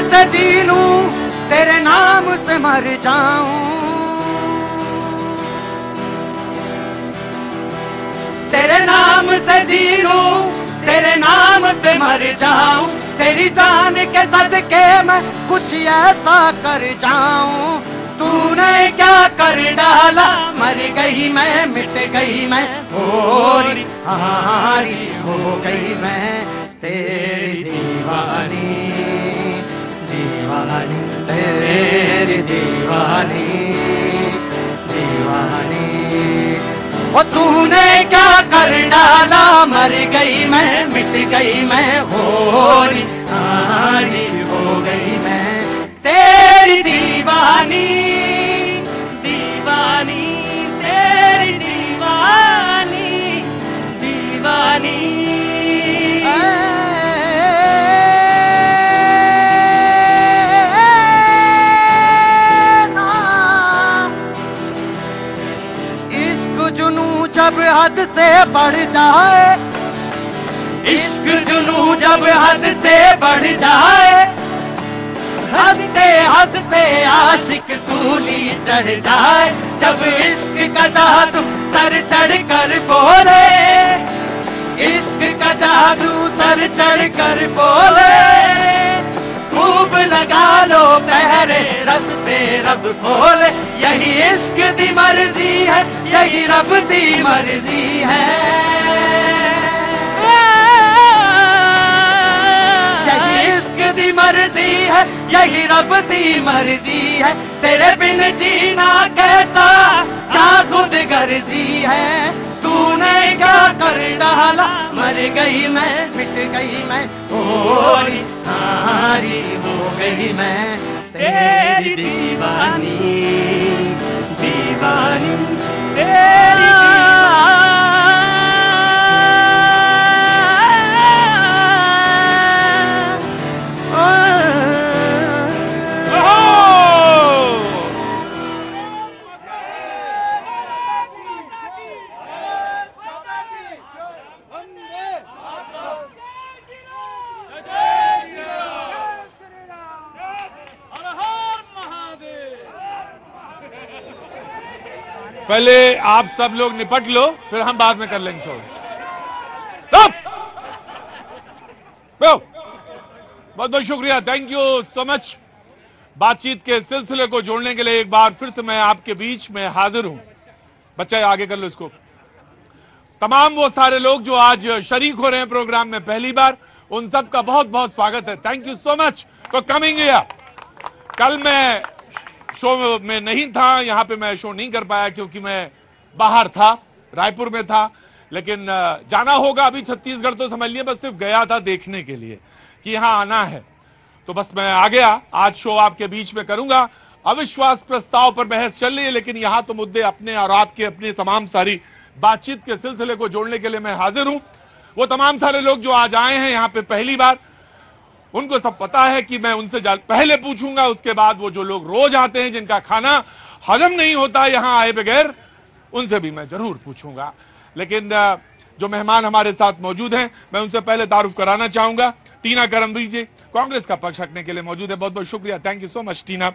से जी लूं, तेरे नाम से मर जाऊं, तेरे नाम से जी लूं, तेरे नाम से मर जाऊं, तेरी जान के सदके मैं कुछ ऐसा कर जाऊं। तूने क्या कर डाला, मर गई मैं, मिट गई मैं, होरी हारी हो गई मैं, तेरी दीवानी दीवानी, तेरी दीवानी दीवानी। ओ तूने क्या कर डाला, मर गई मैं, मिट गई मैं, होरी हारी हो गई मैं, तेरी दीवानी दीवानी, तेरी दीवानी दीवानी। जब हद से बढ़ जाए, इश्क जुनू जब हद से बढ़ जाए, हंसते हंसते आशिक सूली चढ़ जाए, जब इश्क का जादू सर चढ़ कर बोले, इश्क का जादू सर चढ़ कर बोले, खूब लगा लो पहरे रब पे रब खोले, यही इश्क दी मर्जी है, यही रब दी मर्जी है, यही इश्क दी मर्जी है, यही रब दी मर्जी है, तेरे बिन जीना कैसा क्या खुद गर्जी है। तूने क्या कर डाला, मर गई मैं, मिट गई मैं, होरी हारी हो गई मैं, तेरी दीवानी दीवानी, तेरी पहले आप सब लोग निपट लो, फिर हम बाद में कर लेंगे शो। बहुत बहुत शुक्रिया, थैंक यू सो मच। बातचीत के सिलसिले को जोड़ने के लिए एक बार फिर से मैं आपके बीच में हाजिर हूं। बच्चा आगे कर लो इसको। तमाम वो सारे लोग जो आज शरीक हो रहे हैं प्रोग्राम में पहली बार, उन सब का बहुत बहुत स्वागत है। Thank you so much for coming here. कल मैं शो में नहीं था, यहां पे मैं शो नहीं कर पाया क्योंकि मैं बाहर था, रायपुर में था, लेकिन जाना होगा अभी छत्तीसगढ़, तो समझ लिए बस सिर्फ गया था देखने के लिए कि यहां आना है, तो बस मैं आ गया। आज शो आपके बीच में करूंगा। अविश्वास प्रस्ताव पर बहस चल रही है, लेकिन यहां तो मुद्दे अपने और आपके अपने तमाम सारी बातचीत के सिलसिले को जोड़ने के लिए मैं हाजिर हूं। वो तमाम सारे लोग जो आज आए हैं यहां पे पहली बार, उनको सब पता है कि मैं उनसे पहले पूछूंगा, उसके बाद वो जो लोग रोज आते हैं जिनका खाना हजम नहीं होता यहां आए बगैर, उनसे भी मैं जरूर पूछूंगा। लेकिन जो मेहमान हमारे साथ मौजूद हैं, मैं उनसे पहले तारुफ कराना चाहूंगा। टीना करमवीर जी कांग्रेस का पक्ष रखने के लिए मौजूद है, बहुत बहुत शुक्रिया, thank you so much Tina.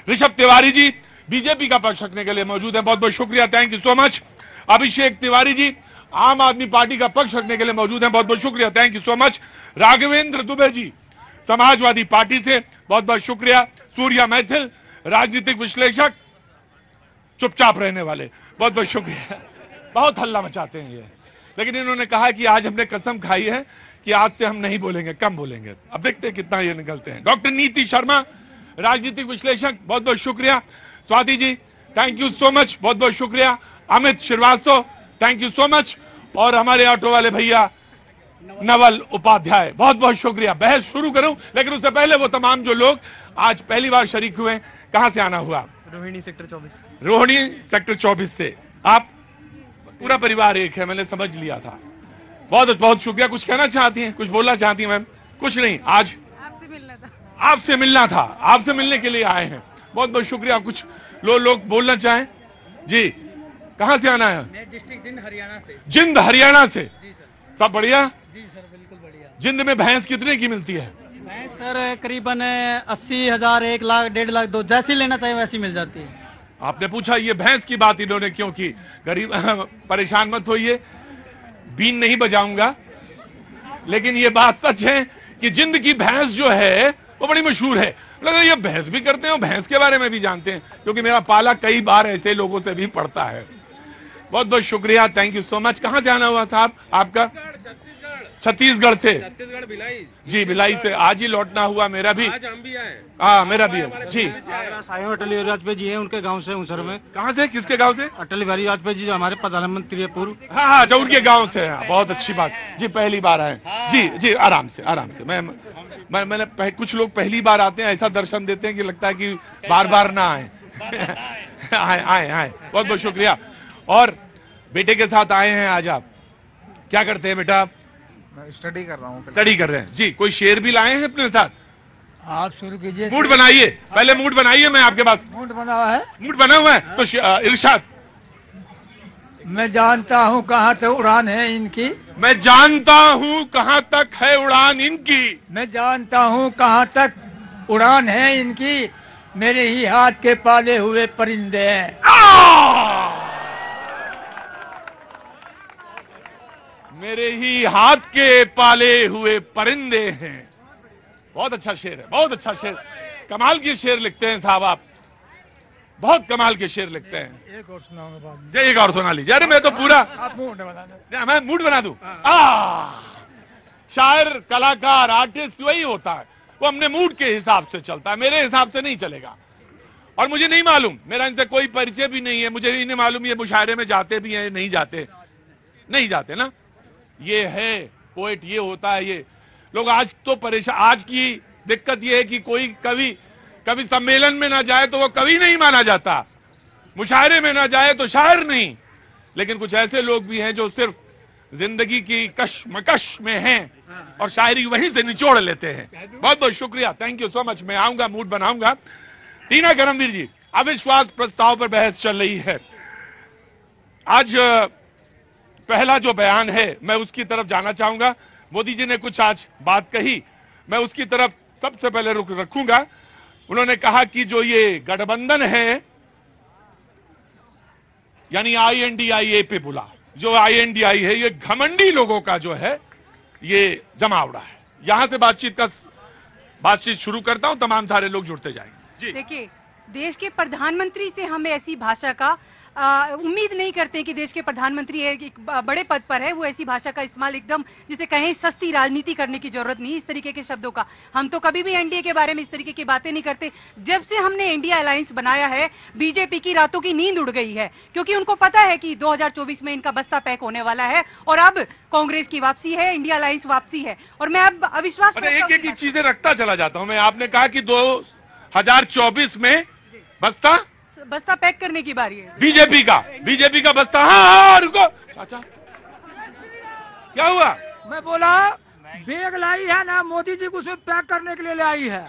Rishabh Tiwari ji BJP का पक्ष रखने के लिए मौजूद है, बहुत बहुत शुक्रिया, thank you so much. Abhishek Tiwari ji आम आदमी पार्टी का पक्ष रखने के लिए मौजूद है, बहुत बहुत शुक्रिया, thank you so much. Raghavendra Dubey ji Samajwadi Party से, बहुत बहुत शुक्रिया। सूर्या मैथिल राजनीतिक विश्लेषक, चुपचाप रहने वाले, बहुत बहुत शुक्रिया। बहुत हल्ला मचाते हैं ये, लेकिन इन्होंने कहा कि आज हमने कसम खाई है कि आज से हम नहीं बोलेंगे, कम बोलेंगे। अब देखते हैं कितना ये निकलते हैं। डॉक्टर नीति शर्मा राजनीतिक विश्लेषक, बहुत बहुत शुक्रिया। Swati ji thank you so much, बहुत बहुत शुक्रिया। Amit Srivastava thank you so much. और हमारे ऑटो वाले भैया नवल उपाध्याय, बहुत बहुत शुक्रिया। बहस शुरू करूं, लेकिन उससे पहले वो तमाम जो लोग आज पहली बार शरीक हुए, कहां से आना हुआ? रोहिणी सेक्टर 24। रोहिणी सेक्टर 24 से आप? पूरा परिवार एक है, मैंने समझ लिया था। बहुत बहुत शुक्रिया। कुछ कहना चाहती हैं, कुछ बोलना चाहती हैं मैम? कुछ नहीं, आज आपसे मिलना था। आपसे मिलना था, आपसे मिलने के लिए आए हैं, बहुत बहुत शुक्रिया। कुछ लोग बोलना चाहें जी? कहां से आना है? मैं डिस्ट्रिक्ट जिंद हरियाणा से। जिंद हरियाणा से? जी सर। सब बढ़िया? जी सर बिल्कुल बढ़िया। जिंद में भैंस कितने की मिलती है? भैंस सर करीबन 80,000, 1 लाख, 1.5 लाख, 2 जैसी लेना चाहिए वैसी मिल जाती है। आपने पूछा ये भैंस की बात इन्होंने क्यों की? गरीब परेशान मत होइए, बीन नहीं बजाऊंगा, लेकिन ये बात सच है कि जिंद की भैंस जो है वो बड़ी मशहूर है। लगा ये भैंस भी करते हैं और भैंस के बारे में भी जानते हैं, क्योंकि मेरा पाला कई बार ऐसे लोगों से भी पड़ता है। बहुत बहुत शुक्रिया, थैंक यू सो मच। कहां से आना हुआ साहब आपका? छत्तीसगढ़ से। छत्तीसगढ़ भिलाई। जी भिलाई से आज ही लौटना हुआ मेरा भी। आज हम भी आए। हाँ मेरा भी है जी। अटल बिहारी वाजपेयी जी हैं, उनके गांव से उनसर में। कहाँ से? किसके गांव से? अटल बिहारी वाजपेयी जी जो हमारे प्रधानमंत्री है पूर्व। हाँ हाँ अच्छा, उनके गांव से हैं। बहुत अच्छी बात जी, पहली बार आए जी। जी आराम से आराम से। मैंने कुछ लोग पहली बार आते हैं, ऐसा दर्शन देते हैं कि लगता है कि बार बार ना आए। आए आए आए, बहुत बहुत शुक्रिया। और बेटे के साथ आए हैं आज आप, क्या करते हैं बेटा आप? मैं स्टडी कर रहा हूँ। स्टडी कर रहे हैं जी। कोई शेर भी लाए हैं अपने साथ? आप शुरू कीजिए। मूड बनाइए, पहले मूड बनाइए। मैं आपके पास मूड बना हुआ है। मूड बना हुआ है तो इरशाद। मैं जानता हूँ कहाँ तक उड़ान है इनकी। मैं जानता हूँ कहाँ तक है उड़ान इनकी। मैं जानता हूँ कहाँ तक उड़ान है इनकी। मेरे ही हाथ के पाले हुए परिंदे हैं। मेरे ही हाथ के पाले हुए परिंदे हैं। बहुत अच्छा शेर है, बहुत अच्छा शेर। कमाल के शेर लिखते हैं साहब आप, बहुत कमाल के शेर लिखते हैं। एक और सुनाऊंगा बाद में। एक और सुना लीजिए। अरे मैं तो पूरा आप मूड बना दो। मैं मूड बना दूं। शायर, कलाकार, आर्टिस्ट वही होता है, वो अपने मूड के हिसाब से चलता है, मेरे हिसाब से नहीं चलेगा। और मुझे नहीं मालूम, मेरा इनसे कोई परिचय भी नहीं है, मुझे नहीं मालूम ये मुशायरे में जाते भी हैं नहीं जाते। नहीं जाते ना, ये है पोएट, ये होता है। ये लोग आज तो परेशान। आज की दिक्कत ये है कि कोई कवि सम्मेलन में ना जाए तो वो कवि नहीं माना जाता, मुशायरे में ना जाए तो शायर नहीं। लेकिन कुछ ऐसे लोग भी हैं जो सिर्फ जिंदगी की कशमकश में हैं और शायरी वहीं से निचोड़ लेते हैं। बहुत बहुत शुक्रिया, थैंक यू सो मच। मैं आऊंगा, मूड बनाऊंगा। टीना करमवीर जी, अविश्वास प्रस्ताव पर बहस चल रही है। आज पहला जो बयान है मैं उसकी तरफ जाना चाहूंगा। मोदी जी ने कुछ आज बात कही, मैं उसकी तरफ सबसे पहले रुख रखूंगा। उन्होंने कहा कि जो ये गठबंधन है, यानी INDIA पे बुला, जो INDI है ये घमंडी लोगों का जो है ये जमावड़ा है। यहां से बातचीत शुरू करता हूं, तमाम सारे लोग जुड़ते जाएंगे जी। देखिए, देश के प्रधानमंत्री से हमें ऐसी भाषा का उम्मीद नहीं करते कि देश के प्रधानमंत्री एक बड़े पद पर है, वो ऐसी भाषा का इस्तेमाल एकदम जिसे कहें सस्ती राजनीति करने की जरूरत नहीं, इस तरीके के शब्दों का। हम तो कभी भी एनडीए के बारे में इस तरीके की बातें नहीं करते। जब से हमने इंडिया अलायंस बनाया है, बीजेपी की रातों की नींद उड़ गई है, क्योंकि उनको पता है कि 2024 में इनका बस्ता पैक होने वाला है और अब कांग्रेस की वापसी है, इंडिया अलायंस वापसी है। और मैं अब अविश्वास एक एक चीजें रखता चला जाता हूं मैं। आपने कहा कि 2024 में बस्ता पैक करने की बारी है बीजेपी का बस्ता। हाँ रुको चाचा, क्या हुआ? मैं बोला बैग लाई है ना, मोदी जी को उसमें पैक करने के लिए ले आई है।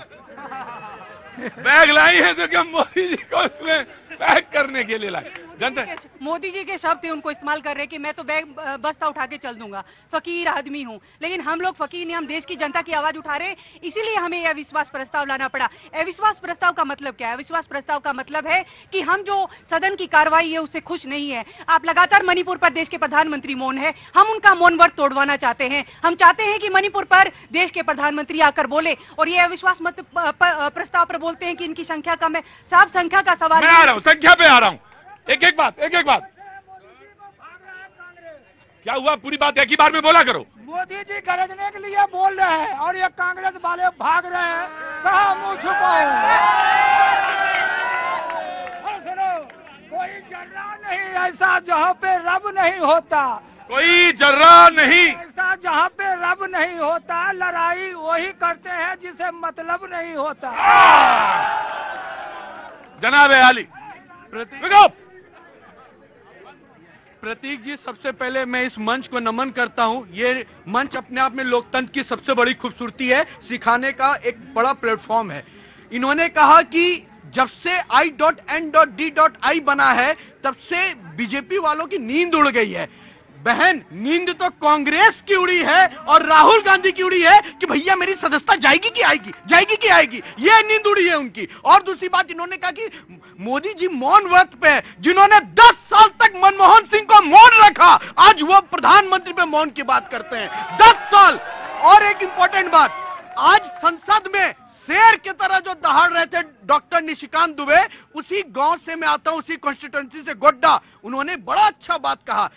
बैग लाई है तो क्या मोदी जी को उसमें पैक करने के लिए लाई? जनता मोदी जी के शब्द थे, उनको इस्तेमाल कर रहे कि मैं तो बैग बस्ता उठा के चल दूंगा, फकीर आदमी हूं। लेकिन हम लोग फकीर नहीं, हम देश की जनता की आवाज उठा रहे, इसीलिए हमें यह अविश्वास प्रस्ताव लाना पड़ा। अविश्वास प्रस्ताव का मतलब क्या है? अविश्वास प्रस्ताव का मतलब है कि हम जो सदन की कार्रवाई है उससे खुश नहीं है। आप लगातार मणिपुर पर देश के प्रधानमंत्री मौन है, हम उनका मौन व्रत तोड़वाना चाहते हैं। हम चाहते हैं कि मणिपुर पर देश के प्रधानमंत्री आकर बोले, और ये अविश्वास प्रस्ताव पर बोलते हैं कि इनकी संख्या कम है। साहब, संख्या का सवाल, मैं आ रहा हूं, संख्या पे आ रहा हूं। एक एक बात क्या हुआ? पूरी बात एक ही बार में बोला करो। मोदी जी गरजने के लिए बोल रहे हैं और ये कांग्रेस वाले भाग रहे हैं। कहाँ मुंह छुपाओ? सुनो, कोई जर्रा नहीं ऐसा जहाँ पे रब नहीं होता, कोई जर्रा नहीं ऐसा जहाँ पे रब नहीं होता। लड़ाई वही करते हैं जिसे मतलब नहीं होता। जनाब आली प्रतीक जी, सबसे पहले मैं इस मंच को नमन करता हूं। ये मंच अपने आप में लोकतंत्र की सबसे बड़ी खूबसूरती है, सिखाने का एक बड़ा प्लेटफॉर्म है। इन्होंने कहा कि जब से I.N.D.I बना है तब से बीजेपी वालों की नींद उड़ गई है। बहन नींद तो कांग्रेस की उड़ी है और राहुल गांधी की उड़ी है कि भैया मेरी सदस्यता जाएगी कि आएगी, जाएगी कि आएगी, ये नींद उड़ी है उनकी। और दूसरी बात इन्होंने कहा कि मोदी जी मौन व्रत पे, जिन्होंने 10 साल तक मनमोहन सिंह को मौन रखा, आज वो प्रधानमंत्री पे मौन की बात करते हैं। 10 साल। और एक इंपॉर्टेंट बात, आज संसद में शेर की तरह जो दहाड़ रहे थे डॉक्टर निशिकांत दुबे, उसी गांव से मैं आता हूं, उसी कॉन्स्टिट्यूएंसी से, गोड्डा। उन्होंने बड़ा अच्छा बात कहा।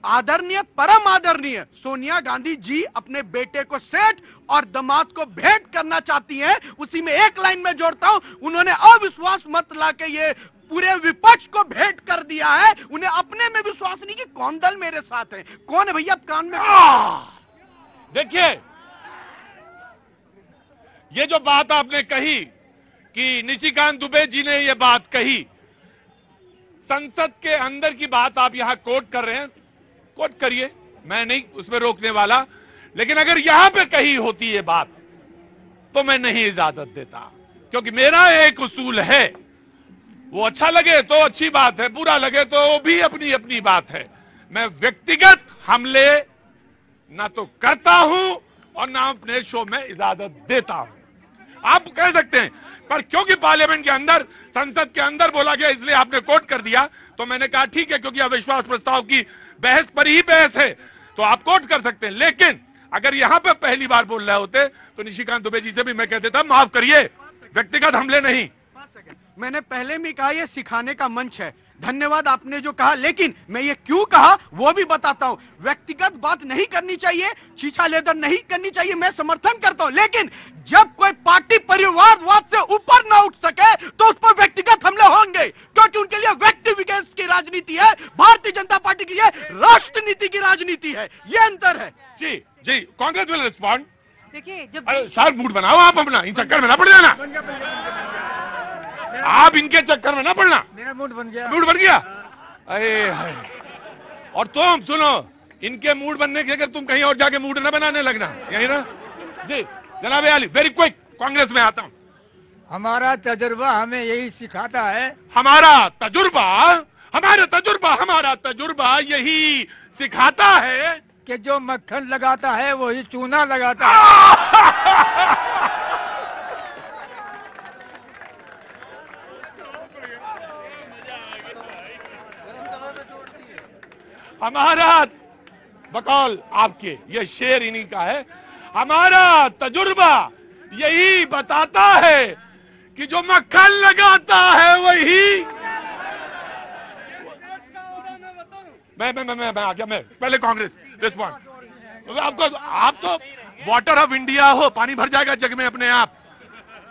आदरणीय, परम आदरणीय सोनिया गांधी जी अपने बेटे को सेठ और दामाद को भेंट करना चाहती हैं। उसी में एक लाइन में जोड़ता हूं, उन्होंने अविश्वास मत लाके ये पूरे विपक्ष को भेंट कर दिया है। उन्हें अपने में विश्वास नहीं कि कौन दल मेरे साथ है। कौन है भैया कान में? देखिए, ये जो बात आपने कही कि निशिकांत दुबे जी ने ये बात कही, संसद के अंदर की बात आप यहां कोट कर रहे हैं, कोट करिए, मैं नहीं उसमें रोकने वाला, लेकिन अगर यहां पे कही होती ये बात तो मैं नहीं इजाजत देता, क्योंकि मेरा एक उसूल है, वो अच्छा लगे तो अच्छी बात है, बुरा लगे तो वो भी अपनी अपनी बात है। मैं व्यक्तिगत हमले ना तो करता हूं और ना अपने शो में इजाजत देता हूं। आप कह सकते हैं, पर क्योंकि पार्लियामेंट के अंदर, संसद के अंदर बोला गया इसलिए आपने कोट कर दिया, तो मैंने कहा ठीक है, क्योंकि अविश्वास प्रस्ताव की बहस पर ही बहस है तो आप कोट कर सकते हैं। लेकिन अगर यहां पर पहली बार बोल रहे होते तो निशिकांत दुबे जी से भी मैं कह देता माफ करिए, व्यक्तिगत हमले नहीं। मैंने पहले भी कहा यह सिखाने का मंच है, धन्यवाद आपने जो कहा, लेकिन मैं ये क्यों कहा वो भी बताता हूं। व्यक्तिगत बात नहीं करनी चाहिए, छीछा लेदर नहीं करनी चाहिए, मैं समर्थन करता हूं, लेकिन जब कोई पार्टी परिवारवाद से ऊपर ना उठ सके तो उस पर व्यक्तिगत हमले होंगे, क्योंकि उनके लिए व्यक्ति विकास की राजनीति है, भारतीय जनता पार्टी के लिए राष्ट्र नीति की राजनीति है, ये अंतर है। जी जी, कांग्रेस विल रिस्पॉन्ड। देखिए, जब शायद मूड बनाओ आप अपना, इन चक्कर में ना पड़ जाना, आप इनके चक्कर में ना पड़ना। मेरा मूड बन गया। मूड बन गया? अरे और तुम सुनो, इनके मूड बनने के अगर तुम कहीं और जाके मूड ना बनाने लगना, यही ना। जी जनाब अली, वेरी क्विक, कांग्रेस में आता हूं। हमारा तजुर्बा हमें यही सिखाता है, हमारा तजुर्बा यही सिखाता है कि जो मक्खन लगाता है वही चूना लगाता है। हमारा बकौल आपके, ये शेर इन्हीं का है, हमारा तजुर्बा यही बताता है कि जो मक्खन लगाता है वही। मैं आ गया, मैं पहले कांग्रेस रिस्पॉन्ड। आपको, आप तो वाटर ऑफ इंडिया हो, पानी भर जाएगा जग में अपने आप।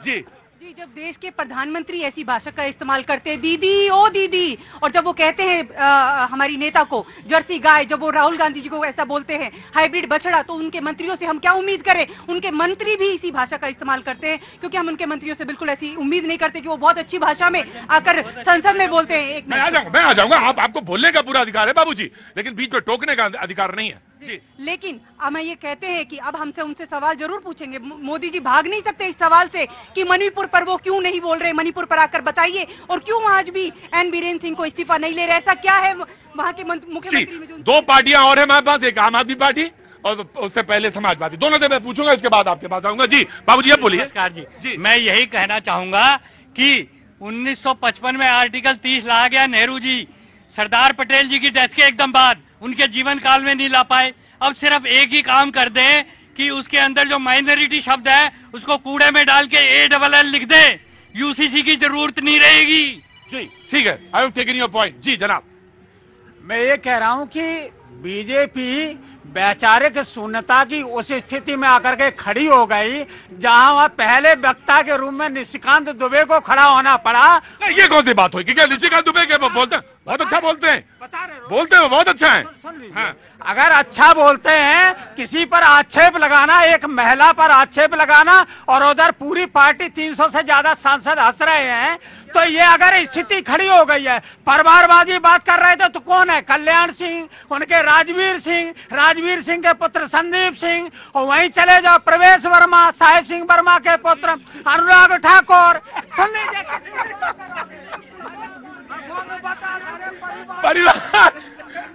जी जी, जब देश के प्रधानमंत्री ऐसी भाषा का इस्तेमाल करते हैं, दीदी ओ दीदी, और जब वो कहते हैं हमारी नेता को जर्सी गाय, जब वो राहुल गांधी जी को ऐसा बोलते हैं हाइब्रिड बछड़ा, तो उनके मंत्रियों से हम क्या उम्मीद करें? उनके मंत्री भी इसी भाषा का इस्तेमाल करते हैं, क्योंकि हम उनके मंत्रियों से बिल्कुल ऐसी उम्मीद नहीं करते कि वो बहुत अच्छी भाषा में आकर संसद में बोलते हैं। एक मैं आ जाऊंगा, आपको बोलने का पूरा अधिकार है बाबूजी, लेकिन बीच में टोकने का अधिकार नहीं है। लेकिन हम ये कहते हैं कि अब हमसे उनसे सवाल जरूर पूछेंगे। मोदी जी भाग नहीं सकते इस सवाल से कि मणिपुर पर वो क्यों नहीं बोल रहे, मणिपुर पर आकर बताइए, और क्यों आज भी एन बीरेन सिंह को इस्तीफा नहीं ले रहे? ऐसा क्या है वहां के मुख्यमंत्री में जो? दो पार्टियां और है हमारे पास, एक आम आदमी पार्टी और उससे पहले समाजवादी, दोनों से मैं पूछूंगा, इसके बाद आपके पास आऊंगा। जी बाबूजी अब बोलिए। नमस्कार जी, मैं यही कहना चाहूंगा कि 1955 में आर्टिकल 30 लाया गया, नेहरू जी सरदार पटेल जी की डेथ के एकदम बाद उनके जीवन काल में नहीं ला पाए। अब सिर्फ एक ही काम कर दें कि उसके अंदर जो माइनॉरिटी शब्द है उसको कूड़े में डाल के ALL लिख दें, यूसीसी की जरूरत नहीं रहेगी। जी ठीक है, I have taken your point. जी जनाब, मैं ये कह रहा हूं कि बीजेपी वैचारिक शून्यता की उस स्थिति में आकर के खड़ी हो गई जहां वह पहले वक्ता के रूप में निशिकांत दुबे को खड़ा होना पड़ा। ये कौन सी बात हुई कि क्या निशिकांत दुबे के बोलते हैं, बहुत अच्छा बोलते हैं, बोलते हैं बहुत अच्छा है। हाँ। अगर अच्छा बोलते हैं, किसी पर आक्षेप लगाना, एक महिला पर आक्षेप लगाना, और उधर पूरी पार्टी 300 से ज्यादा सांसद हंस रहे हैं, तो ये अगर स्थिति खड़ी हो गई है, परिवारवादी बात कर रहे थे तो कौन है? कल्याण सिंह, उनके राजवीर सिंह के पुत्र संदीप सिंह, और वहीं चले जाओ प्रवेश वर्मा, साहिब सिंह वर्मा के पुत्र अनुराग ठाकुर, सुन लीजिए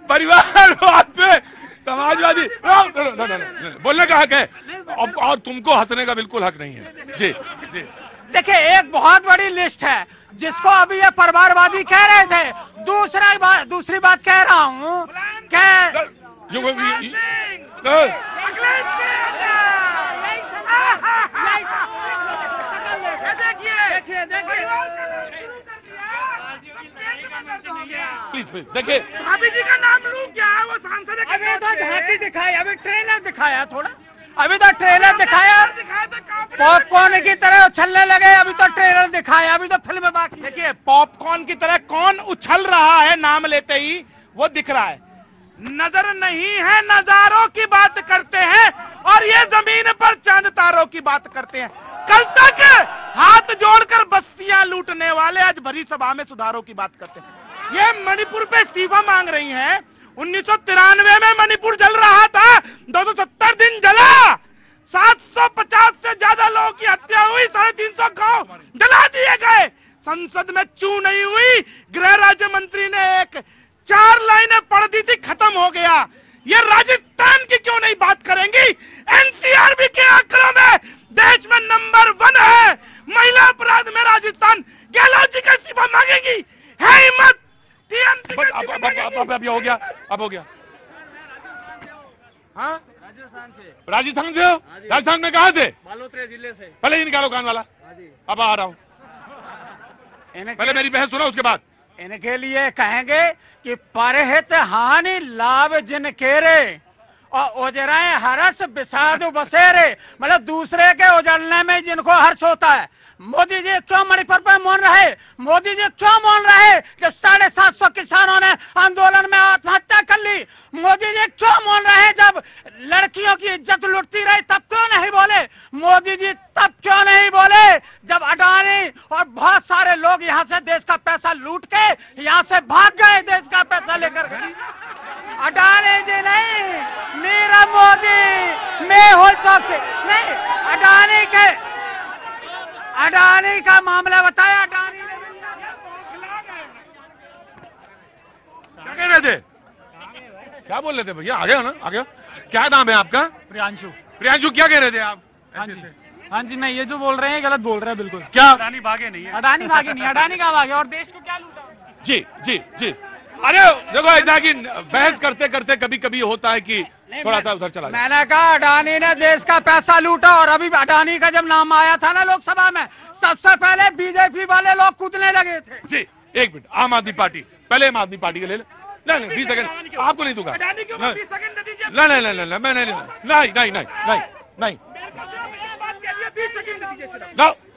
परिवारवाद पे समाजवादी बोलने का हक है और तुमको हंसने का बिल्कुल हक नहीं है। जी जी देखिए, एक बहुत बड़ी लिस्ट है जिसको अभी ये परिवारवादी कह रहे थे। दूसरी बात कह रहा हूँ प्लीज देखिए, भाभी जी का नाम लूं क्या? वो सांसद अभी तो झांकी दिखाया, अभी ट्रेलर दिखाया, थोड़ा अभी तो ट्रेलर दिखाया, पॉपकॉर्न की तरह उछलने लगे। अभी तो ट्रेलर दिखाया, अभी तो फिल्म बाकी। देखिए, पॉपकॉर्न की तरह कौन उछल रहा है नाम लेते ही वो दिख रहा है। नजर नहीं है, नजारों की बात करते हैं और ये जमीन पर चांद तारों की बात करते हैं। कल तक हाथ जोड़कर बस्तियां लूटने वाले आज भरी सभा में सुधारों की बात करते हैं। ये मणिपुर पे इस्तीफा मांग रही हैं। 1993 में मणिपुर जल रहा था, 270 दिन जला, 750 से ज्यादा लोगों की हत्या हुई, 350 गांव जला दिए गए। संसद में चू नहीं हुई, गृह राज्य मंत्री ने एक 4 लाइनें पढ़ दी थी, खत्म हो गया। ये राजस्थान की क्यों नहीं बात करेंगी? एनसीआरबी के आंकड़ों में देश में नंबर 1 है महिला अपराध में राजस्थान। गहलोत जी का इस्तीफा मांगेंगी? है हिम्मत? टीएमसी का इस्तीफा मांगेंगी? अब हो गया, अब हो गया। हाँ, राजस्थान से हो? राजस्थान में कहाँ से? बालोतरा जिले से। पहले ही निकालो कान वाला। अब आ रहा हूँ, पहले मेरी बहस सुनो, उसके बाद इनके लिए कहेंगे कि परहित हानि लाभ जिन केरे और उजराए हरस बिसाधु बसेरे, मतलब दूसरे के उजड़ने में जिनको हर्ष होता है। मोदी जी क्यों मणिपुर पर मौन रहे? मोदी जी क्यों मौन रहे जब 750 किसानों ने आंदोलन में आत्महत्या कर ली? मोदी जी क्यों मौन रहे जब लड़कियों की इज्जत लुटती रही? तब क्यों नहीं बोले? मोदी जी तब क्यों नहीं बोले जब अडानी और बहुत सारे लोग यहाँ से देश का पैसा लूट के यहाँ से भाग गए, देश का पैसा लेकर गए? अडानी जी नहीं, नीरव मोदी, मेहुल चौकसी नहीं, अडानी का मामला बताया। अडानी ने क्या कह रहे थे? क्या बोल रहे थे भैया? आ गए हो ना? आ गए हो? क्या नाम है आपका? प्रियांशु। प्रियांशु, क्या कह रहे थे आप? हाँ जी, नहीं, ये जो बोल रहे हैं गलत बोल रहे हैं बिल्कुल। क्या? अडानी भागे नहीं है। अडानी भागे नहीं, अडानी कहाँ भागे और देश को क्या लूटा? जी जी जी, अरे देखो ऐसा कि बहस करते करते कभी कभी होता है कि थोड़ा सा उधर चला जाए। मैंने कहा अडानी ने देश का पैसा लूटा और अभी अडानी का जब नाम आया था ना लोकसभा में, सबसे पहले बीजेपी वाले लोग कूदने लगे थे। जी, एक मिनट, आम आदमी पार्टी, पहले आम आदमी पार्टी के ले ले। नहीं 20 सेकंड आपको नहीं दूंगा। अडानी को 20 सेकंड दे दीजिए। नहीं नहीं नहीं मैं नहीं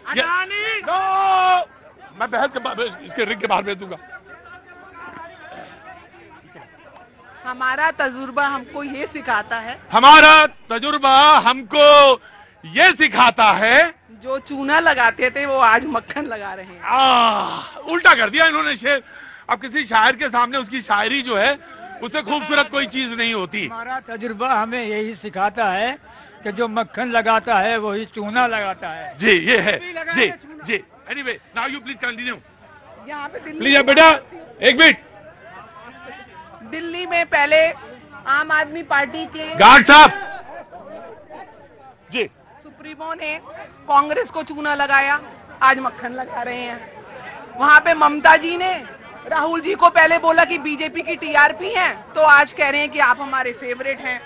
अडानी मैं बहस के इसके रिंग के बाहर भेज दूंगा। हमारा तजुर्बा हमको ये सिखाता है, हमारा तजुर्बा हमको ये सिखाता है, जो चूना लगाते थे वो आज मक्खन लगा रहे हैं। उल्टा कर दिया इन्होंने शेर। अब किसी शायर के सामने उसकी शायरी जो है उससे खूबसूरत कोई चीज नहीं होती। हमारा तजुर्बा हमें यही सिखाता है कि जो मक्खन लगाता है वही चूना लगाता है। जी, ये है। जी जी, anyway now you please continue. यहाँ पे प्लीज बेटा एक मिनट। दिल्ली में पहले आम आदमी पार्टी के गार्ड साहब जी, सुप्रीमो ने कांग्रेस को चूना लगाया, आज मक्खन लगा रहे हैं। वहां पे ममता जी ने राहुल जी को पहले बोला कि बीजेपी की टीआरपी हैं, तो आज कह रहे हैं कि आप हमारे फेवरेट हैं।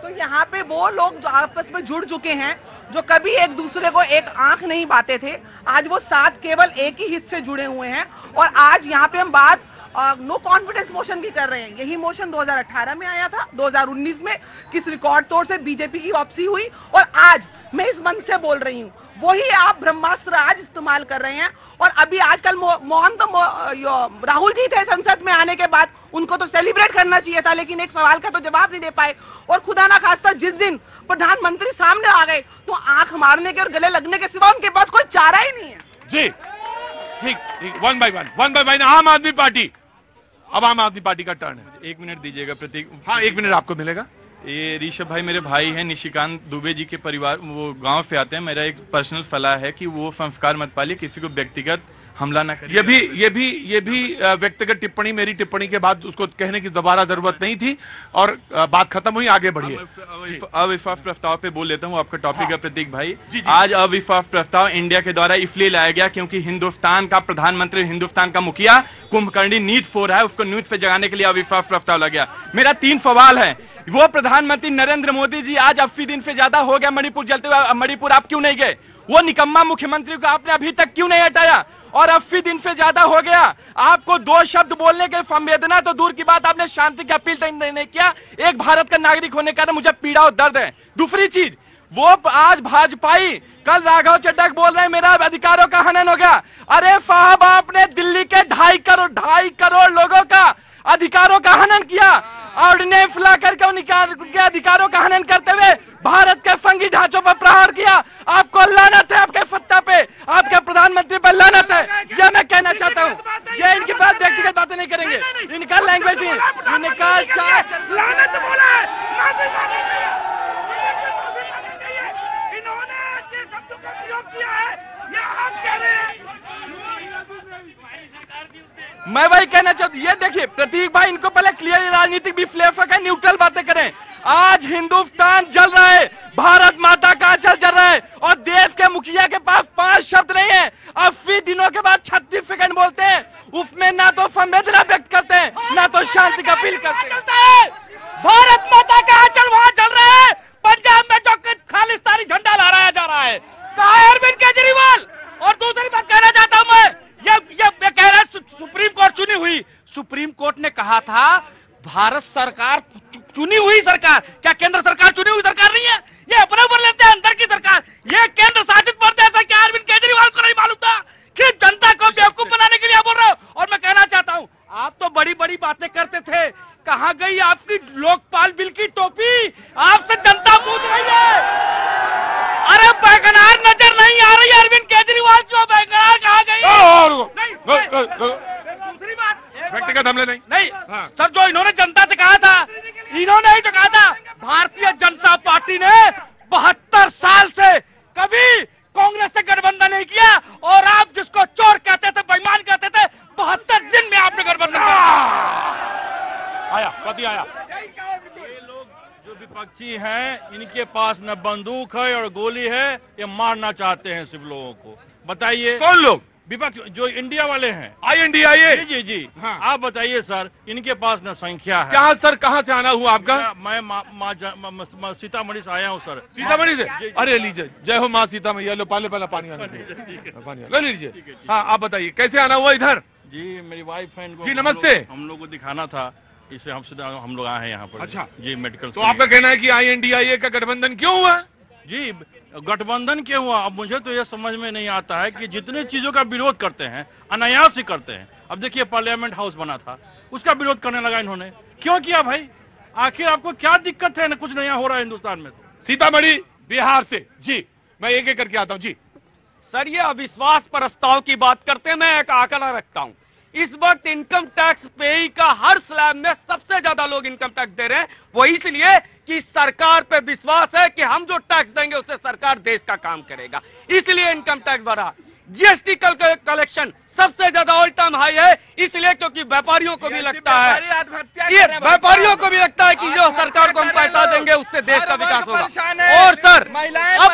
तो यहाँ पे वो लोग जो आपस में जुड़ चुके हैं, जो कभी एक दूसरे को एक आंख नहीं बाते थे, आज वो साथ केवल एक ही हित से जुड़े हुए हैं। और आज यहाँ पे हम बात नो कॉन्फिडेंस मोशन की कर रहे हैं। यही मोशन 2018 में आया था, 2019 में किस रिकॉर्ड तोड़ से बीजेपी की वापसी हुई, और आज मैं इस मंच से बोल रही हूँ वही आप ब्रह्मास्त्र आज इस्तेमाल कर रहे हैं। और अभी आजकल मोहन तो राहुल जी थे संसद में आने के बाद, उनको तो सेलिब्रेट करना चाहिए था, लेकिन एक सवाल का तो जवाब नहीं दे पाए। और खुदा ना खास्ता जिस दिन प्रधानमंत्री सामने आ गए तो आंख मारने के और गले लगने के सिवा उनके पास कोई चारा ही नहीं है। जी ठीक, वन बाय वन आम आदमी पार्टी। अब आम आदमी पार्टी का टर्न है। 1 मिनट दीजिएगा प्रतीक। हाँ 1 मिनट आपको मिलेगा। ये ऋषभ भाई मेरे भाई हैं, निशिकांत दुबे जी के परिवार, वो गांव से आते हैं। मेरा एक पर्सनल सलाह है कि वो संस्कार मत पालिए, किसी को व्यक्तिगत हमला न करें। ये भी व्यक्तिगत टिप्पणी, मेरी टिप्पणी के बाद उसको कहने की दोबारा जरूरत नहीं थी और बात खत्म हुई, आगे बढ़िए। अविश्वास प्रस्ताव पे बोल लेता हूँ, आपका टॉपिक है प्रतीक भाई। आज अविश्वास प्रस्ताव इंडिया के द्वारा इसलिए लाया गया क्योंकि हिंदुस्तान का प्रधानमंत्री, हिंदुस्तान का मुखिया कुंभकर्णी नींद सो रहा है, उसको नींद से जगाने के लिए अविश्वास प्रस्ताव लगा गया। मेरा 3 सवाल है। वो प्रधानमंत्री नरेंद्र मोदी जी आज 80 दिन से ज्यादा हो गया मणिपुर जलते हुए, मणिपुर आप क्यों नहीं गए? वो निकम्मा मुख्यमंत्री को आपने अभी तक क्यों नहीं हटाया? और 80 दिन से ज्यादा हो गया, आपको 2 शब्द बोलने के संवेदना तो दूर की बात, आपने शांति की अपील तक नहीं किया। एक भारत का नागरिक होने का मुझे पीड़ा और दर्द है। दूसरी चीज, वो आज भाजपाई, कल राघव चड्ढा बोल रहे हैं मेरा अधिकारों का हनन हो गया। अरे साहब, आपने दिल्ली के 2.5 करोड़ लोगों का अधिकारों का हनन किया, ऑर्डिनेंस ला करके उनके अधिकारों का हनन करते हुए भारत के संघीय ढांचों पर प्रहार किया। आपको लानत है, आपके सत्ता पे, आपके प्रधानमंत्री पर लानत है। यह मैं कहना चाहता हूँ। ये इनके पास व्यक्तिगत बातें नहीं करेंगे, इनका लैंग्वेज नहीं, इनका लानत बोला है, इन्होंने ऐसे शब्दों का प्रयोग किया है, या आप कह रहे हैं? मैं वही कहना चाहता हूं। ये देखिए प्रतीक भाई, इनको पहले क्लियर राजनीतिक भी फ्लेवर है, न्यूट्रल बातें करें। आज हिंदुस्तान जल रहा है, भारत माता का आंचल जल रहा है और देश के मुखिया के पास 5 शब्द नहीं है। 80 दिनों के बाद 36 सेकंड बोलते हैं, उसमें ना तो संवेदना व्यक्त करते हैं, ना तो शांति का अपील करते हैं। भारत माता का आंचल वहां चल रहा है, पंजाब में जो खालिस्तानी झंडा लहराया जा रहा है। कहा है अरविंद केजरीवाल? और दूसरी बात कहना चाहता हूं मैं, ये कह रहा है सुप्रीम कोर्ट चुनी हुई। सुप्रीम कोर्ट ने कहा था भारत सरकार चुनी हुई सरकार, क्या केंद्र सरकार चुनी हुई सरकार नहीं है? ये अपने ऊपर लेते हैं अंदर की सरकार। ये केंद्र शासित प्रदेश है, क्या अरविंद केजरीवाल को नहीं मालूम था कि जनता को बेवकूफ बनाने के लिए बोल रहे हो? और मैं कहना चाहता हूं, आप तो बड़ी बड़ी बातें करते थे, कहां गई आपकी लोकपाल बिल की टोपी? आपसे जनता पूछ रही है। अरे बैगनार नजर नहीं आ रही अरविंद केजरीवाल को, बैगनार कहां गई? दूसरी बात, व्यक्तिगत हमले नहीं हाँ। सर, जो इन्होंने जनता से कहा था, इन्होंने ही तो कहा था, भारतीय जनता पार्टी ने 72 साल से कभी कांग्रेस से गठबंधन नहीं किया, और आप जिसको चोर कहते थे, बेईमान कहते थे, 72 दिन में आपने गठबंधन किया। आया पति आया। ये लोग जो विपक्षी हैं, इनके पास न बंदूक है और गोली है, ये मारना चाहते हैं सिर्फ लोगों को। बताइए कौन लोग? विपक्ष जो इंडिया वाले हैं। INDIA? जी जी हाँ। आप बताइए सर, इनके पास न संख्या है। कहाँ सर, कहाँ से आना हुआ आपका? मैं सीतामढ़ी से आया हूँ सर। सीतामढ़ी से? अरे लीजिए, जय हो माँ सीता मैया। लो पहले पानी आने दीजिए, पानी ले लीजिए। हाँ आप बताइए कैसे आना हुआ इधर? जी मेरी वाइफ है, इनको जी नमस्ते। हम लोग को दिखाना था, इसे हम लोग आए हैं यहाँ पर। अच्छा जी मेडिकल। तो आपका कहना है कि INDIA का गठबंधन क्यों हुआ? जी गठबंधन क्यों हुआ? अब मुझे तो यह समझ में नहीं आता है कि जितने चीजों का विरोध करते हैं अनायास ही करते हैं। अब देखिए पार्लियामेंट हाउस बना था, उसका विरोध करने लगा इन्होंने। क्यों किया भाई? आखिर आपको क्या दिक्कत है? ना कुछ नया हो रहा है हिंदुस्तान में। सीतामढ़ी बिहार से जी, मैं एक एक करके आता हूँ जी। सर, ये अविश्वास प्रस्ताव की बात करते हैं, मैं एक आंकड़ा रखता हूं। इस वक्त इनकम टैक्स पेई का हर स्लैब में सबसे ज्यादा लोग इनकम टैक्स दे रहे हैं। वो इसलिए कि सरकार पे विश्वास है कि हम जो टैक्स देंगे उससे सरकार देश का काम करेगा, इसलिए इनकम टैक्स बढ़ा। GST कलेक्शन सबसे ज्यादा ऑल टाइम हाई है, इसलिए क्योंकि व्यापारियों को भी लगता है, ये व्यापारियों को भी लगता है कि जो सरकार को हम पैसा देंगे उससे देश का विकास होगा। और सर अब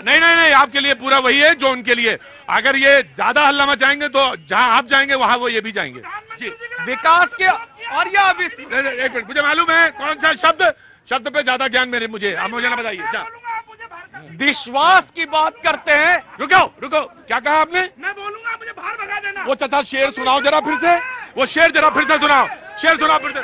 नहीं, आपके लिए पूरा वही है जो उनके लिए। अगर ये ज्यादा हल्ला मचाएंगे तो जहां आप जाएंगे वहां वो ये भी जाएंगे जी। विकास के और यह एक मिनट, मुझे मालूम है कौन सा शब्द पे ज्यादा ज्ञान मुझे ना बताइए। विश्वास की बात करते हैं। रुको, क्या कहा आपने? मैं बोलूंगा, मुझे बाहर भगा देना। वो चाचा शेर सुनाओ जरा फिर से, वो शेर जरा फिर से सुनाओ, शेर सुनाओ फिर से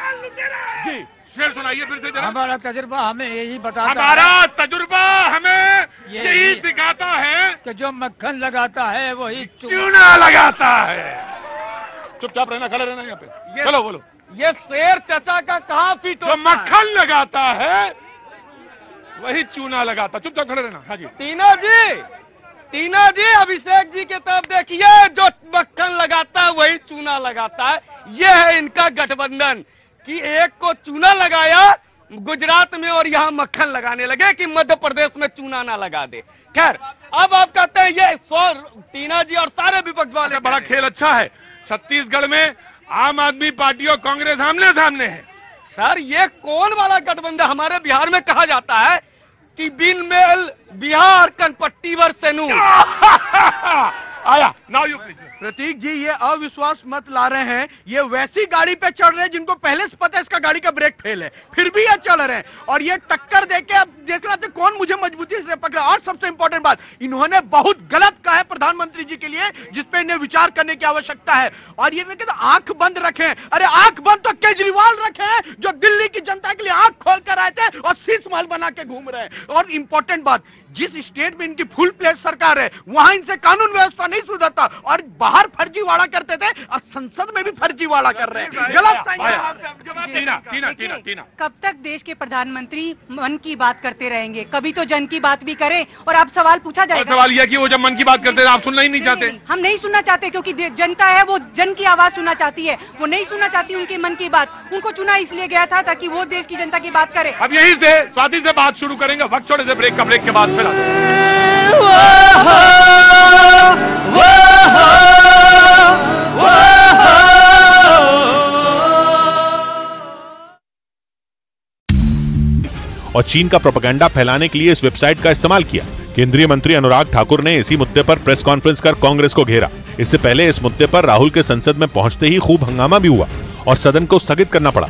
जी, शेर सुनाइए फिर से जरा। हमारा तजुर्बा हमें यही बताता है, हमारा तजुर्बा हमें यही सिखाता है कि जो मक्खन लगाता है वही चूना लगाता है। चुपचाप रहना, खड़े रहना यहाँ पे। चलो बोलो। ये शेर चचा का कहाँ फीट होता है? जो मक्खन लगाता है वही चूना लगाता। चुपचाप खड़े रहना। हाँ जी। तीना जी अभिषेक जी के तरफ देखिए, जो मक्खन लगाता है वही चूना लगाता है। ये है इनका गठबंधन कि एक को चूना लगाया गुजरात में और यहाँ मक्खन लगाने लगे कि मध्य प्रदेश में चूना ना लगा दे। खैर, अब आप कहते हैं ये टीना जी और सारे विपक्ष वाले बड़ा खेल अच्छा है। छत्तीसगढ़ में आम आदमी पार्टी और कांग्रेस आमने सामने है। सर, ये कौन वाला गठबंधन? हमारे बिहार में कहा जाता है कि बिन मेल बिहार कनपट्टी वर सेनू आया। Now you please. Prateek ji, ये अविश्वास मत ला रहे हैं, ये वैसी गाड़ी पे चढ़ रहे हैं जिनको पहले से पता है इसका गाड़ी का ब्रेक फेल है, फिर भी ये चल रहे हैं। और ये टक्कर देके अब देख रहे थे कौन मुझे मजबूती से पकड़ा। और सबसे इंपॉर्टेंट बात, इन्होंने बहुत गलत कहा है प्रधानमंत्री जी के लिए, जिसपे इन्हें विचार करने की आवश्यकता है। और ये मैं कहता आंख बंद रखें। अरे आंख बंद तो केजरीवाल रखे, जो दिल्ली की जनता के लिए आंख खोल कर आए थे और शीश महल बना के घूम रहे हैं। और इंपॉर्टेंट बात, जिस स्टेट में इनकी फुल प्लेज सरकार है, वहां इनसे कानून व्यवस्था नहीं सुधरता और बाहर फर्जीवाड़ा करते थे और संसद में भी फर्जीवाड़ा कर रहे हैं। गलत। टीना, कब तक देश के प्रधानमंत्री मन की बात करते रहेंगे? कभी तो जन की बात भी करें। और आप सवाल पूछा जाएगा। सवाल यह कि वो जब मन की बात करते हैं आप सुनना ही नहीं चाहते। हम नहीं सुनना चाहते, क्योंकि जनता है वो जन की आवाज सुनना चाहती है। वो नहीं सुनना चाहती उनके मन की बात। उनको चुना इसलिए गया था ताकि वो देश की जनता की बात करे। अब यही से स्वाति से बात शुरू करेंगे। वक्त छोटे से ब्रेक का, ब्रेक के बाद फिर और चीन का प्रोपेगेंडा फैलाने के लिए इस वेबसाइट का इस्तेमाल किया। केंद्रीय मंत्री अनुराग ठाकुर ने इसी मुद्दे पर प्रेस कॉन्फ्रेंस कर कांग्रेस को घेरा। इससे पहले इस मुद्दे पर राहुल के संसद में पहुंचते ही खूब हंगामा भी हुआ और सदन को स्थगित करना पड़ा,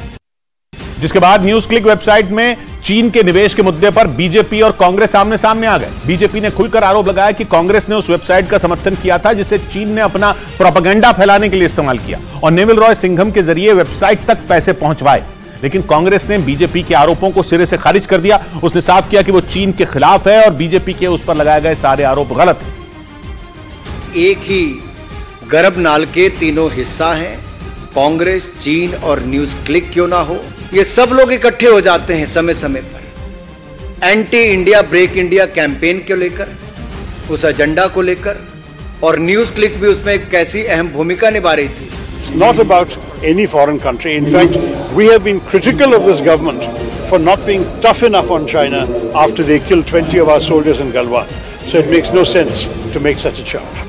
जिसके बाद न्यूज क्लिक वेबसाइट में चीन के निवेश के मुद्दे पर बीजेपी और कांग्रेस आमने सामने आ गए। बीजेपी ने खुलकर आरोप लगाया कि कांग्रेस ने उस वेबसाइट का समर्थन किया था जिसे चीन ने अपना प्रोपेगेंडा फैलाने के लिए इस्तेमाल किया और नेविल रॉय सिंघम के जरिए वेबसाइट तक पैसे पहुंचवाए। लेकिन कांग्रेस ने बीजेपी के आरोपों को सिरे से खारिज कर दिया। उसने साफ किया कि वो चीन के खिलाफ है और बीजेपी के उस पर लगाए गए सारे आरोप गलत हैं। एक ही गर्भनाल के तीनों हिस्सा हैं, कांग्रेस, चीन और न्यूज क्लिक क्यों ना हो। ये सब लोग इकट्ठे हो जाते हैं समय समय पर anti India break India campaign को लेकर, उस एजेंडा को लेकर, और न्यूज क्लिक भी उसमें एक कैसी अहम भूमिका निभा रही थी। It's not about any foreign country. In fact, we have been critical of this government for not being tough enough on China after they killed 20 of our soldiers in Galwan. So it makes no sense to make such a charge.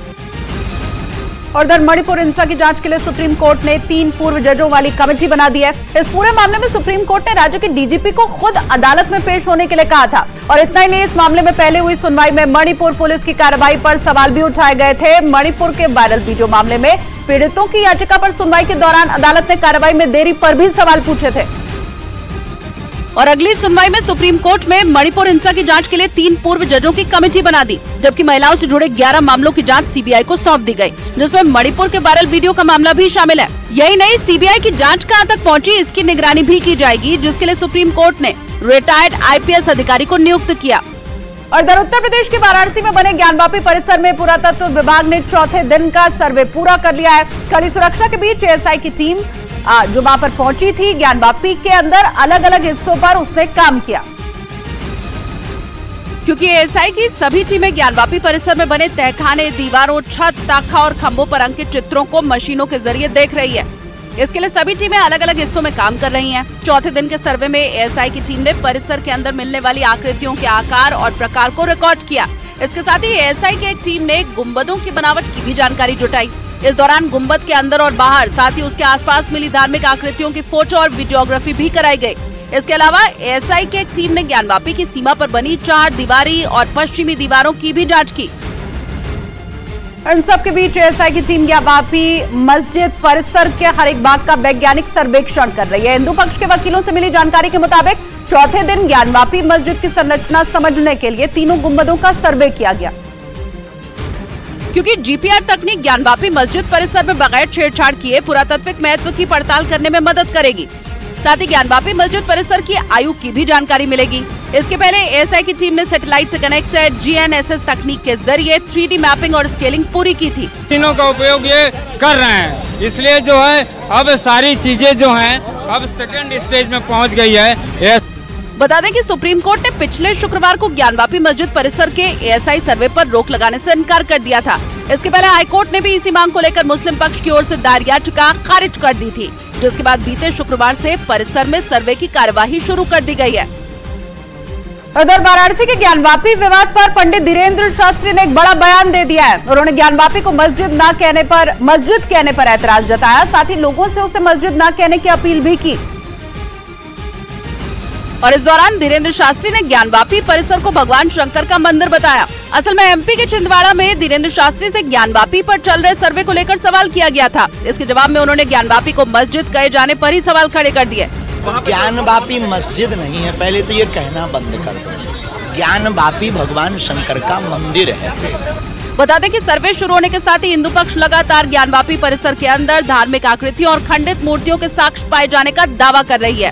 और इधर मणिपुर हिंसा की जांच के लिए supreme court ने 3 पूर्व जजों वाली कमेटी बना दी है। इस पूरे मामले में सुप्रीम कोर्ट ने राज्य के डीजीपी को खुद अदालत में पेश होने के लिए कहा था। और इतना ही नहीं, इस मामले में पहले हुई सुनवाई में मणिपुर पुलिस की कार्रवाई पर सवाल भी उठाए गए थे। मणिपुर के वायरल वीडियो मामले में पीड़ितों की याचिका पर सुनवाई के दौरान अदालत ने कार्रवाई में देरी पर भी सवाल पूछे थे। और अगली सुनवाई में सुप्रीम कोर्ट में मणिपुर हिंसा की जांच के लिए 3 पूर्व जजों की कमेटी बना दी, जबकि महिलाओं से जुड़े 11 मामलों की जांच सीबीआई को सौंप दी गई, जिसमें मणिपुर के वायरल वीडियो का मामला भी शामिल है। यही नहीं, सीबीआई की जांच कहां तक पहुंची इसकी निगरानी भी की जाएगी, जिसके लिए सुप्रीम कोर्ट ने रिटायर्ड आईपीएस अधिकारी को नियुक्त किया। और इधर उत्तर प्रदेश के वाराणसी में बने ज्ञानवापी परिसर में पुरातत्व विभाग ने चौथे दिन का सर्वे पूरा कर लिया है। कड़ी सुरक्षा के बीच एएसआई की टीम जो वहां पर पहुंची थी, ज्ञानवापी के अंदर अलग अलग हिस्सों पर उसने काम किया। क्योंकि एएसआई की सभी टीमें ज्ञानवापी परिसर में बने तहखाने, दीवारों, छत, ताखा और खंभों पर अंकित चित्रों को मशीनों के जरिए देख रही है। इसके लिए सभी टीमें अलग अलग हिस्सों में काम कर रही हैं। चौथे दिन के सर्वे में एएसआई की टीम ने परिसर के अंदर मिलने वाली आकृतियों के आकार और प्रकार को रिकॉर्ड किया। इसके साथ ही एएसआई की एक टीम ने गुंबदों की बनावट की भी जानकारी जुटाई। इस दौरान गुंबद के अंदर और बाहर, साथ ही उसके आसपास मिली धार्मिक आकृतियों की फोटो और वीडियोग्राफी भी कराई गई। इसके अलावा एएसआई की एक टीम ने ज्ञानवापी की सीमा पर बनी 4 दीवारी और पश्चिमी दीवारों की भी जांच की। इन सब के बीच एएसआई की टीम ज्ञानवापी मस्जिद परिसर के हर एक भाग का वैज्ञानिक सर्वेक्षण कर रही है। हिंदू पक्ष के वकीलों से मिली जानकारी के मुताबिक चौथे दिन ज्ञानवापी मस्जिद की संरचना समझने के लिए तीनों गुंबदों का सर्वे किया गया। क्योंकि जीपीआर तकनीक ज्ञानवापी मस्जिद परिसर में बगैर छेड़छाड़ किए पुरातात्विक महत्व की पड़ताल करने में मदद करेगी। साथ ही ज्ञानवापी मस्जिद परिसर की आयु की भी जानकारी मिलेगी। इसके पहले एएसआई की टीम ने सैटेलाइट से कनेक्टेड जीएनएसएस तकनीक के जरिए 3D मैपिंग और स्केलिंग पूरी की थी। तीनों का उपयोग ये कर रहे हैं, इसलिए जो है अब सारी चीजें जो हैं अब सेकंड स्टेज में पहुंच गई है। बता दें कि सुप्रीम कोर्ट ने पिछले शुक्रवार को ज्ञानवापी मस्जिद परिसर के एएसआई सर्वे पर रोक लगाने से इनकार कर दिया था। इसके पहले हाईकोर्ट ने भी इसी मांग को लेकर मुस्लिम पक्ष की ओर से दायर याचिका खारिज कर दी थी, जिसके बाद बीते शुक्रवार से परिसर में सर्वे की कार्यवाही शुरू कर दी गई है। उधर वाराणसी के ज्ञानवापी विवाद पर पंडित धीरेन्द्र शास्त्री ने एक बड़ा बयान दे दिया है। उन्होंने ज्ञानवापी को मस्जिद कहने पर ऐतराज जताया, साथ ही लोगों से उसे मस्जिद न कहने की अपील भी की। और इस दौरान धीरेन्द्र शास्त्री ने ज्ञानवापी परिसर को भगवान शंकर का मंदिर बताया। असल में एमपी के छिंदवाड़ा में धीरेन्द्र शास्त्री से ज्ञानवापी पर चल रहे सर्वे को लेकर सवाल किया गया था। इसके जवाब में उन्होंने ज्ञानवापी को मस्जिद कहे जाने पर ही सवाल खड़े कर दिए। ज्ञानवापी मस्जिद नहीं है, पहले तो ये कहना बंद कर दो। ज्ञानवापी भगवान शंकर का मंदिर है। बता दें कि सर्वे शुरू होने के साथ ही हिंदू पक्ष लगातार ज्ञानवापी परिसर के अंदर धार्मिक आकृतियों और खंडित मूर्तियों के साक्ष्य पाए जाने का दावा कर रही है।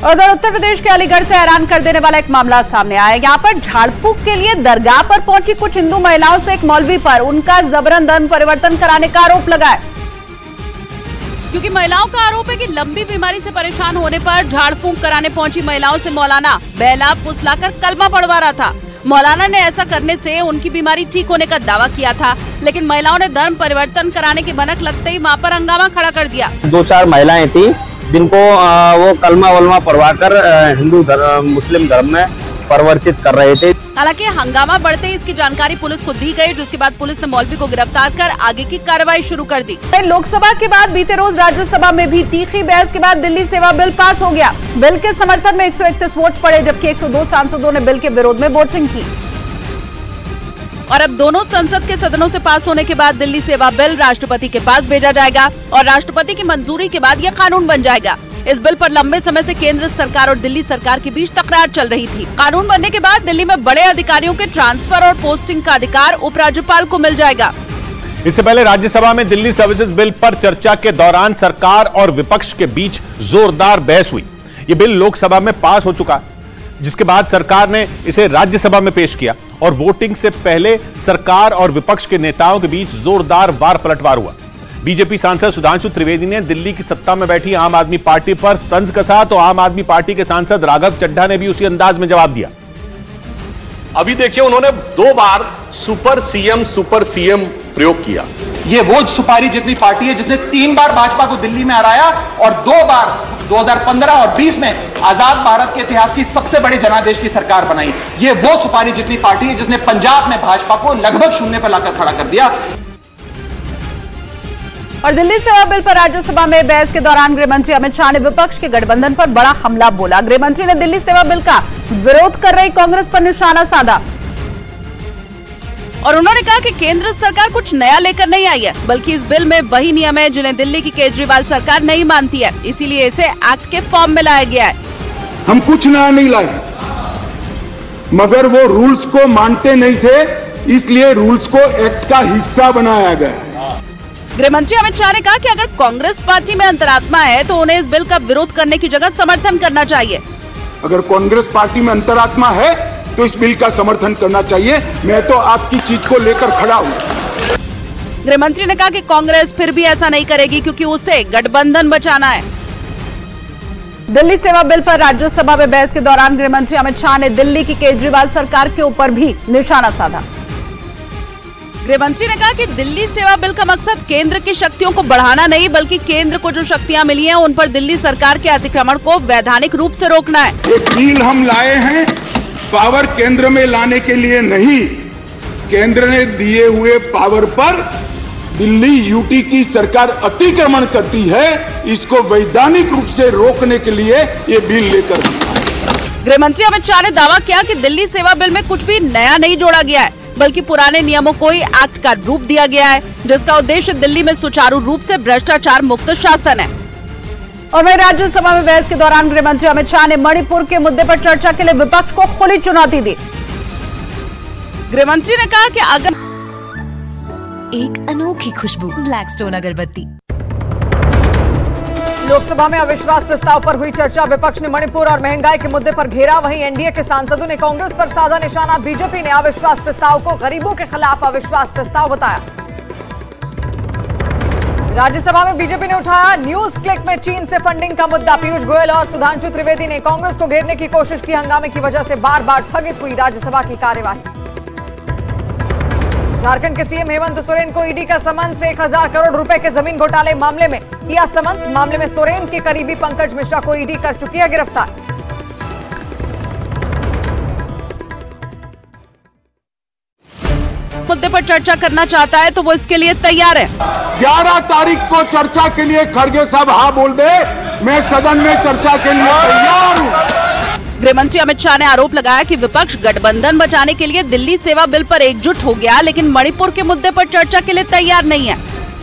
उधर उत्तर प्रदेश के अलीगढ़ से हैरान कर देने वाला एक मामला सामने आया। यहाँ पर झाड़ फूक के लिए दरगाह पर पहुंची कुछ हिंदू महिलाओं से एक मौलवी पर उनका जबरन धर्म परिवर्तन कराने का आरोप लगा है। क्योंकि महिलाओं का आरोप है कि लंबी बीमारी से परेशान होने पर झाड़ फूक कराने पहुंची महिलाओं से मौलाना बहला फुसलाकर कलमा पढ़वा रहा था। मौलाना ने ऐसा करने से उनकी बीमारी ठीक होने का दावा किया था, लेकिन महिलाओं ने धर्म परिवर्तन कराने की भनक लगते ही वहाँ पर हंगामा खड़ा कर दिया। 2-4 महिलाएं थी जिनको वो कलमा वलमा पढ़वाकर हिंदू धर्म मुस्लिम धर्म में परिवर्तित कर रहे थे। हालांकि हंगामा बढ़ते ही इसकी जानकारी पुलिस को दी गई, जिसके बाद पुलिस ने मौलवी को गिरफ्तार कर आगे की कार्रवाई शुरू कर दी। लोकसभा के बाद बीते रोज राज्यसभा में भी तीखी बहस के बाद दिल्ली सेवा बिल पास हो गया। बिल के समर्थन में 131 वोट पड़े, जबकि 102 सांसदों ने बिल के विरोध में वोटिंग की। और अब दोनों संसद के सदनों से पास होने के बाद दिल्ली सेवा बिल राष्ट्रपति के पास भेजा जाएगा और राष्ट्रपति की मंजूरी के बाद यह कानून बन जाएगा। इस बिल पर लंबे समय से केंद्र सरकार और दिल्ली सरकार के बीच तकरार चल रही थी। कानून बनने के बाद दिल्ली में बड़े अधिकारियों के ट्रांसफर और पोस्टिंग का अधिकार उपराज्यपाल को मिल जाएगा। इससे पहले राज्यसभा में दिल्ली सर्विसेज बिल पर चर्चा के दौरान सरकार और विपक्ष के बीच जोरदार बहस हुई। ये बिल लोकसभा में पास हो चुका, जिसके बाद सरकार ने इसे राज्यसभा में पेश किया और वोटिंग से पहले सरकार और विपक्ष के नेताओं के बीच जोरदार वार पलटवार हुआ। बीजेपी सांसद सुधांशु त्रिवेदी ने दिल्ली की सत्ता में बैठी आम आदमी पार्टी पर तंज कसा, तो आम आदमी पार्टी के सांसद राघव चड्ढा ने भी उसी अंदाज में जवाब दिया। अभी देखिए, उन्होंने 2 बार सुपर सीएम प्रयोग किया। ये वो सुपारी जितनी पार्टी है जिसने 3 बार भाजपा को दिल्ली में हराया और 2 बार 2015 और 20 में आजाद भारत के इतिहास की सबसे बड़ी जनादेश की सरकार बनाई। ये वो सुपारी जितनी पार्टी है जिसने पंजाब में भाजपा को लगभग शून्य पर लाकर खड़ा कर दिया। और दिल्ली सेवा बिल पर राज्यसभा में बहस के दौरान गृहमंत्री अमित शाह ने विपक्ष के गठबंधन पर बड़ा हमला बोला। गृहमंत्री ने दिल्ली सेवा बिल का विरोध कर रही कांग्रेस पर निशाना साधा और उन्होंने कहा कि केंद्र सरकार कुछ नया लेकर नहीं आई है, बल्कि इस बिल में वही नियम है जिन्हें दिल्ली की केजरीवाल सरकार नहीं मानती है, इसीलिए इसे एक्ट के फॉर्म में लाया गया है। हम कुछ नया नहीं लाए, मगर वो रूल्स को मानते नहीं थे, इसलिए रूल्स को एक्ट का हिस्सा बनाया गया है। गृहमंत्री अमित शाह ने कहा कि अगर कांग्रेस पार्टी में अंतरात्मा है तो उन्हें इस बिल का विरोध करने की जगह समर्थन करना चाहिए। अगर कांग्रेस पार्टी में अंतरात्मा है तो इस बिल का समर्थन करना चाहिए। मैं तो आपकी चीज को लेकर खड़ा हूँ। गृहमंत्री ने कहा कि कांग्रेस फिर भी ऐसा नहीं करेगी क्योंकि उसे गठबंधन बचाना है। दिल्ली सेवा बिल पर राज्यसभा में बहस के दौरान गृहमंत्री अमित शाह ने दिल्ली की केजरीवाल सरकार के ऊपर भी निशाना साधा। गृहमंत्री ने कहा कि दिल्ली सेवा बिल का मकसद केंद्र की शक्तियों को बढ़ाना नहीं, बल्कि केंद्र को जो शक्तियां मिली हैं उन पर दिल्ली सरकार के अतिक्रमण को वैधानिक रूप से रोकना है। एक बिल हम लाए हैं पावर केंद्र में लाने के लिए नहीं, केंद्र ने दिए हुए पावर पर दिल्ली यूटी की सरकार अतिक्रमण करती है, इसको वैधानिक रूप से रोकने के लिए ये बिल लेकर। गृहमंत्री अमित शाह ने दावा किया कि दिल्ली सेवा बिल में कुछ भी नया नहीं जोड़ा गया है, बल्कि पुराने नियमों को ही एक्ट का रूप दिया गया है, जिसका उद्देश्य दिल्ली में सुचारू रूप से भ्रष्टाचार मुक्त शासन है। और वहीं राज्यसभा में बहस के दौरान गृहमंत्री अमित शाह ने मणिपुर के मुद्दे पर चर्चा के लिए विपक्ष को खुली चुनौती दी। गृहमंत्री ने कहा कि अगर एक अनोखी खुशबू ब्लैकस्टोन अगरबत्ती। लोकसभा में अविश्वास प्रस्ताव पर हुई चर्चा। विपक्ष ने मणिपुर और महंगाई के मुद्दे पर घेरा, वहीं एनडीए के सांसदों ने कांग्रेस पर साधा निशाना। बीजेपी ने अविश्वास प्रस्ताव को गरीबों के खिलाफ अविश्वास प्रस्ताव बताया। राज्यसभा में बीजेपी ने उठाया न्यूज क्लिक में चीन से फंडिंग का मुद्दा। पीयूष गोयल और सुधांशु त्रिवेदी ने कांग्रेस को घेरने की कोशिश की। हंगामे की वजह से बार बार स्थगित हुई राज्यसभा की कार्यवाही। झारखंड के सीएम हेमंत सोरेन को ईडी का समन्स 1000 करोड़ रुपए के जमीन घोटाले मामले में किया समन्स। मामले में सोरेन के करीबी पंकज मिश्रा को ईडी कर चुकी है गिरफ्तार। मुद्दे पर चर्चा करना चाहता है तो वो इसके लिए तैयार है। 11 तारीख को चर्चा के लिए खड़गे साहब हाँ बोल दे, मैं सदन में चर्चा के लिए तैयार हूँ। गृह मंत्री अमित शाह ने आरोप लगाया कि विपक्ष गठबंधन बचाने के लिए दिल्ली सेवा बिल पर एकजुट हो गया, लेकिन मणिपुर के मुद्दे पर चर्चा के लिए तैयार नहीं है।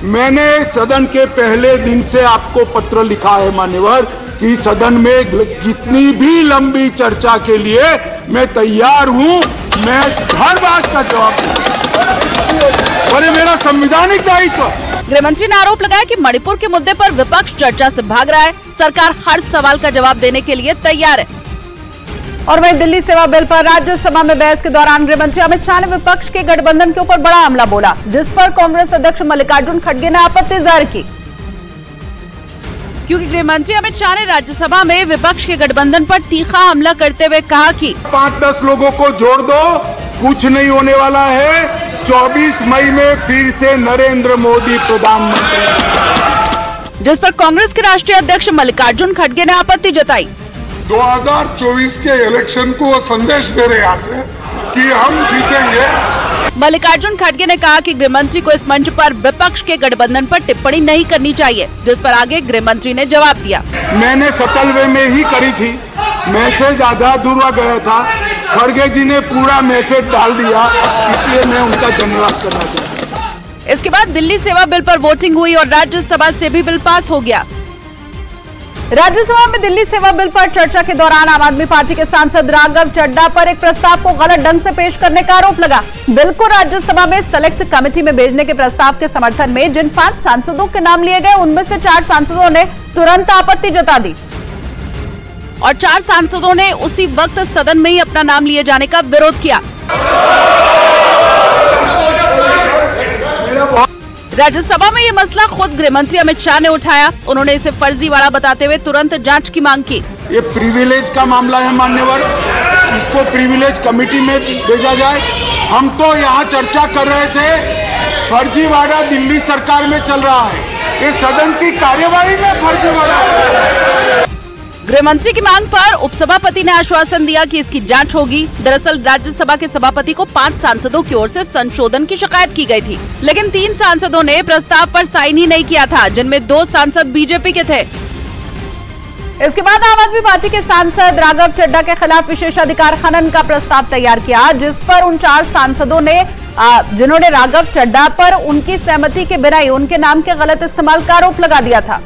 मैंने सदन के पहले दिन से आपको पत्र लिखा है मान्यवर कि सदन में कितनी भी लंबी चर्चा के लिए मैं तैयार हूँ। मैं हर बात का जवाब और ये मेरा संवैधानिक दायित्व। गृह मंत्री ने आरोप लगाया कि मणिपुर के मुद्दे पर विपक्ष चर्चा से भाग रहा है, सरकार हर सवाल का जवाब देने के लिए तैयार है। और वहीं दिल्ली सेवा बिल पर राज्यसभा में बहस के दौरान गृह मंत्री अमित शाह ने विपक्ष के गठबंधन के ऊपर बड़ा हमला बोला, जिस पर कांग्रेस अध्यक्ष मल्लिकार्जुन खड़गे ने आपत्ति जाहिर की। क्योंकि गृह मंत्री अमित शाह ने राज्यसभा में विपक्ष के गठबंधन पर तीखा हमला करते हुए कहा कि 5-10 लोगों को जोड़ दो, कुछ नहीं होने वाला है। 24 मई में फिर से नरेंद्र मोदी प्रधानमंत्री। जिस पर कांग्रेस के राष्ट्रीय अध्यक्ष मल्लिकार्जुन खड़गे ने आपत्ति जताई। 2024 के इलेक्शन को संदेश दे रहे यहाँ से कि हम जीतेंगे। मल्लिकार्जुन खड़गे ने कहा कि गृह मंत्री को इस मंच पर विपक्ष के गठबंधन पर टिप्पणी नहीं करनी चाहिए, जिस पर आगे गृह मंत्री ने जवाब दिया। मैंने सटल वे में ही करी थी, मैसेज आधा अधूरा गया था, खड़गे जी ने पूरा मैसेज डाल दिया, इसलिए मैं उनका धन्यवाद करना चाहता हूँ। इसके बाद दिल्ली सेवा बिल पर वोटिंग हुई और राज्यसभा से भी बिल पास हो गया। राज्यसभा में दिल्ली सेवा बिल पर चर्चा के दौरान आम आदमी पार्टी के सांसद राघव चड्ढा पर एक प्रस्ताव को गलत ढंग से पेश करने का आरोप लगा। बिल को राज्यसभा में सेलेक्ट कमेटी में भेजने के प्रस्ताव के समर्थन में जिन 5 सांसदों के नाम लिए गए, उनमें से 4 सांसदों ने तुरंत आपत्ति जता दी और 4 सांसदों ने उसी वक्त सदन में ही अपना नाम लिए जाने का विरोध किया। राज्यसभा में ये मसला खुद गृह मंत्री अमित शाह ने उठाया। उन्होंने इसे फर्जीवाड़ा बताते हुए तुरंत जांच की मांग की। ये प्रिविलेज का मामला है मान्यवर, इसको प्रिविलेज कमेटी में भेजा जाए। हम तो यहाँ चर्चा कर रहे थे, फर्जीवाड़ा दिल्ली सरकार में चल रहा है, ये सदन की कार्यवाही में फर्जीवाड़ा। गृह मंत्री की मांग पर उपसभापति ने आश्वासन दिया कि इसकी जांच होगी। दरअसल राज्यसभा के सभापति को 5 सांसदों की ओर से संशोधन की शिकायत की गई थी, लेकिन 3 सांसदों ने प्रस्ताव पर साइन ही नहीं किया था, जिनमें 2 सांसद बीजेपी के थे। इसके बाद आम आदमी पार्टी के सांसद राघव चड्ढा के खिलाफ विशेषाधिकार खनन का प्रस्ताव तैयार किया, जिस पर उन 4 सांसदों ने जिन्होंने राघव चड्ढा पर उनकी सहमति के बिना ही उनके नाम के गलत इस्तेमाल का आरोप लगा दिया था।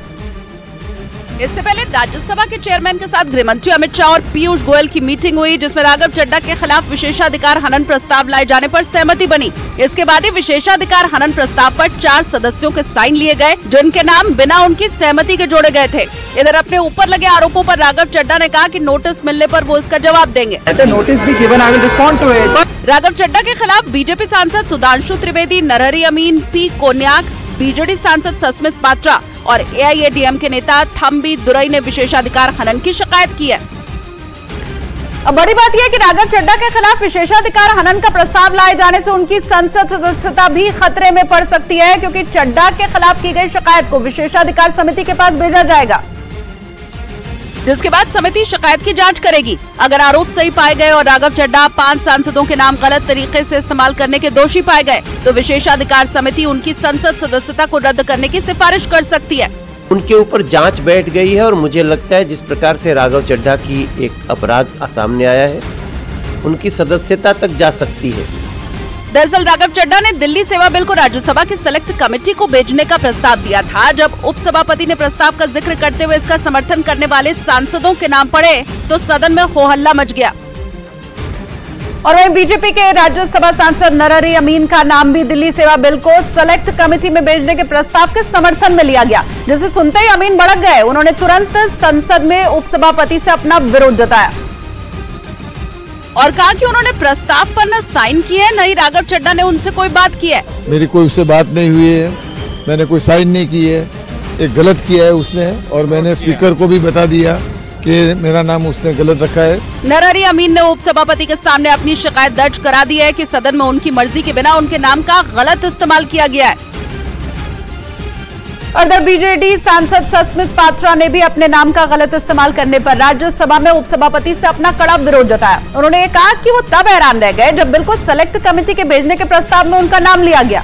इससे पहले राज्यसभा के चेयरमैन के साथ गृह मंत्री अमित शाह और पीयूष गोयल की मीटिंग हुई, जिसमें राघव चड्ढा के खिलाफ विशेषाधिकार हनन प्रस्ताव लाए जाने पर सहमति बनी। इसके बाद ही विशेषाधिकार हनन प्रस्ताव पर 4 सदस्यों के साइन लिए गए, जिनके नाम बिना उनकी सहमति के जोड़े गए थे। इधर अपने ऊपर लगे आरोपों पर राघव चड्ढा ने कहा कि नोटिस मिलने पर वो इसका जवाब देंगे। नोटिस भी given, I will respond to it. Raghav Chadha के खिलाफ बीजेपी सांसद सुधांशु त्रिवेदी, नरहरि अमीन, पी कोन्याक, बीजेडी सांसद सस्मित पात्रा और एआईएडीएम के नेता थम्बी दुरई ने विशेषाधिकार हनन की शिकायत की है। अब बड़ी बात यह है कि राघव चड्ढा के खिलाफ विशेषाधिकार हनन का प्रस्ताव लाए जाने से उनकी संसद सदस्यता भी खतरे में पड़ सकती है, क्योंकि चड्ढा के खिलाफ की गई शिकायत को विशेषाधिकार समिति के पास भेजा जाएगा, जिसके बाद समिति शिकायत की जांच करेगी। अगर आरोप सही पाए गए और राघव चड्ढा 5 सांसदों के नाम गलत तरीके से इस्तेमाल करने के दोषी पाए गए, तो विशेषाधिकार समिति उनकी संसद सदस्यता को रद्द करने की सिफारिश कर सकती है। उनके ऊपर जांच बैठ गई है और मुझे लगता है जिस प्रकार से राघव चड्ढा की एक अपराध सामने आया है, उनकी सदस्यता तक जा सकती है। दरअसल राघव चड्ढा ने दिल्ली सेवा बिल को राज्यसभा की सेलेक्ट कमेटी को भेजने का प्रस्ताव दिया था। जब उपसभापति ने प्रस्ताव का जिक्र करते हुए इसका समर्थन करने वाले सांसदों के नाम पढ़े तो सदन में हो हल्ला मच गया। और वहीं बीजेपी के राज्यसभा सांसद नरहरि अमीन का नाम भी दिल्ली सेवा बिल को सेलेक्ट कमेटी में भेजने के प्रस्ताव के समर्थन में लिया गया, जिसे सुनते ही अमीन भड़क गए। उन्होंने तुरंत संसद में उपसभापति से अपना विरोध जताया और कहा कि उन्होंने प्रस्ताव पर न साइन किए है, न ही राघव चड्ढा ने उनसे कोई बात की है। मेरी कोई उससे बात नहीं हुई है, मैंने कोई साइन नहीं की है, एक गलत किया है उसने। और मैंने स्पीकर को भी बता दिया कि मेरा नाम उसने गलत रखा है। नरहरी अमीन ने उप सभापति के सामने अपनी शिकायत दर्ज करा दी है कि सदन में उनकी मर्जी के बिना उनके नाम का गलत इस्तेमाल किया गया है। उधर बीजेडी सांसद सस्मित पात्रा ने भी अपने नाम का गलत इस्तेमाल करने पर राज्यसभा में उपसभापति से अपना कड़ा विरोध जताया। उन्होंने ये कहा कि वो तब हैरान रह गए जब बिल को सेलेक्ट कमेटी के भेजने के प्रस्ताव में उनका नाम लिया गया,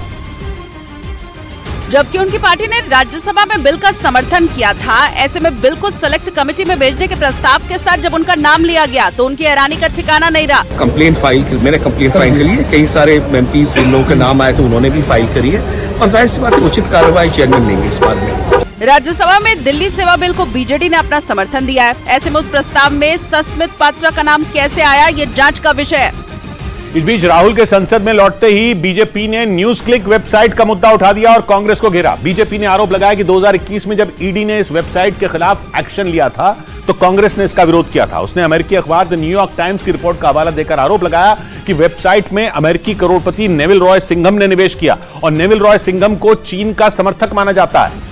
जबकि उनकी पार्टी ने राज्यसभा में बिल का समर्थन किया था। ऐसे में बिल को सेलेक्ट कमेटी में भेजने के प्रस्ताव के साथ जब उनका नाम लिया गया तो उनकी हैरानी का ठिकाना नहीं रहा। मैंने कंप्लेंट फाइल करी है, कई सारे एमपी जिन लोगों के नाम आए थे उन्होंने भी फाइल करी है और जाहिर सी बात उचित कार्रवाई चेयरमैन लेंगे इस बारे में। राज्यसभा में दिल्ली सेवा बिल को बीजेडी ने अपना समर्थन दिया है। ऐसे में उस प्रस्ताव में सस्मित पात्रा का नाम कैसे आया, ये जांच का विषय है। इस बीच राहुल के संसद में लौटते ही बीजेपी ने न्यूज क्लिक वेबसाइट का मुद्दा उठा दिया और कांग्रेस को घेरा। बीजेपी ने आरोप लगाया कि 2021 में जब ईडी ने इस वेबसाइट के खिलाफ एक्शन लिया था तो कांग्रेस ने इसका विरोध किया था। उसने अमेरिकी अखबार द न्यूयॉर्क टाइम्स की रिपोर्ट का हवाला देकर आरोप लगाया कि वेबसाइट में अमेरिकी करोड़पति नेविल रॉय सिंघम ने निवेश किया और नेविल रॉय सिंघम को चीन का समर्थक माना जाता है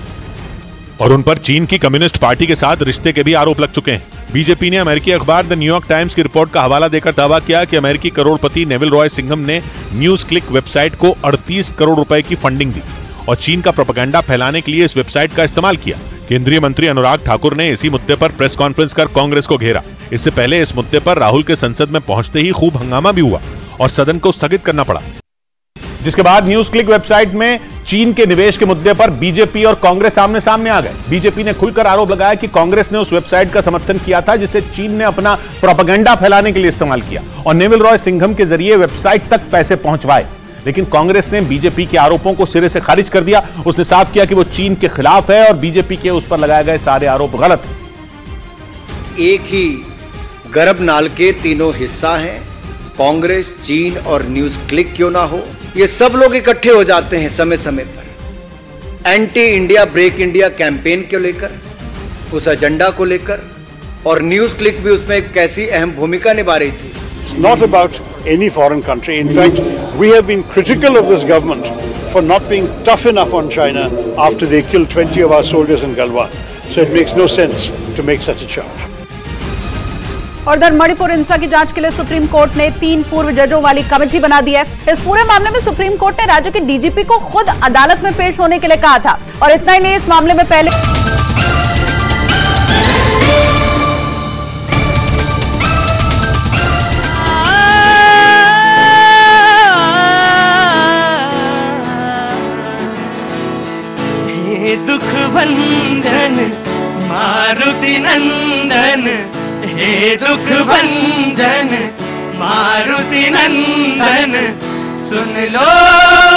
और उन पर चीन की कम्युनिस्ट पार्टी के साथ रिश्ते के भी आरोप लग चुके हैं। बीजेपी ने अमेरिकी अखबार द न्यूयॉर्क टाइम्स की रिपोर्ट का हवाला देकर दावा किया कि अमेरिकी करोड़पति नेविल रॉय सिंघम ने न्यूज क्लिक वेबसाइट को 38 करोड़ रुपए की फंडिंग दी और चीन का प्रोपेगेंडा फैलाने के लिए इस वेबसाइट का इस्तेमाल किया। केंद्रीय मंत्री अनुराग ठाकुर ने इसी मुद्दे पर प्रेस कॉन्फ्रेंस कर कांग्रेस को घेरा। इससे पहले इस मुद्दे पर राहुल के संसद में पहुंचते ही खूब हंगामा भी हुआ और सदन को स्थगित करना पड़ा, जिसके बाद न्यूज क्लिक वेबसाइट में चीन के निवेश के मुद्दे पर बीजेपी और कांग्रेस आमने सामने आ गए। बीजेपी ने खुलकर आरोप लगाया कि कांग्रेस ने उस वेबसाइट का समर्थन किया था जिसे चीन ने अपना प्रोपेगेंडा फैलाने के लिए इस्तेमाल किया और नेविल रॉय सिंघम के जरिए वेबसाइट तक पैसे पहुंचवाए। लेकिन कांग्रेस ने बीजेपी के आरोपों को सिरे से खारिज कर दिया। उसने साफ किया कि वो चीन के खिलाफ है और बीजेपी के उस पर लगाए गए सारे आरोप गलत हैं। एक ही गर्भनाल के तीनों हिस्सा हैं, कांग्रेस, चीन और न्यूज क्लिक क्यों ना हो, ये सब लोग इकट्ठे हो जाते हैं समय समय पर anti India break India campaign को लेकर, उस एजेंडा को लेकर, और न्यूज क्लिक भी उसमें एक कैसी अहम भूमिका निभा रही थी। It's not about any foreign country. In fact, we have been critical of this government for not being tough enough on China after they killed 20 of our soldiers in Galwan. So it makes no sense to make such a charge. और उधर मणिपुर हिंसा की जांच के लिए supreme court ने 3 पूर्व जजों वाली कमेटी बना दी है। इस पूरे मामले में सुप्रीम कोर्ट ने राज्य के डीजीपी को खुद अदालत में पेश होने के लिए कहा था और इतना ही नहीं, इस मामले में पहले दुख भंजन मारुति नंदन, हे दुख भंजन मारुति नंदन, सुन लो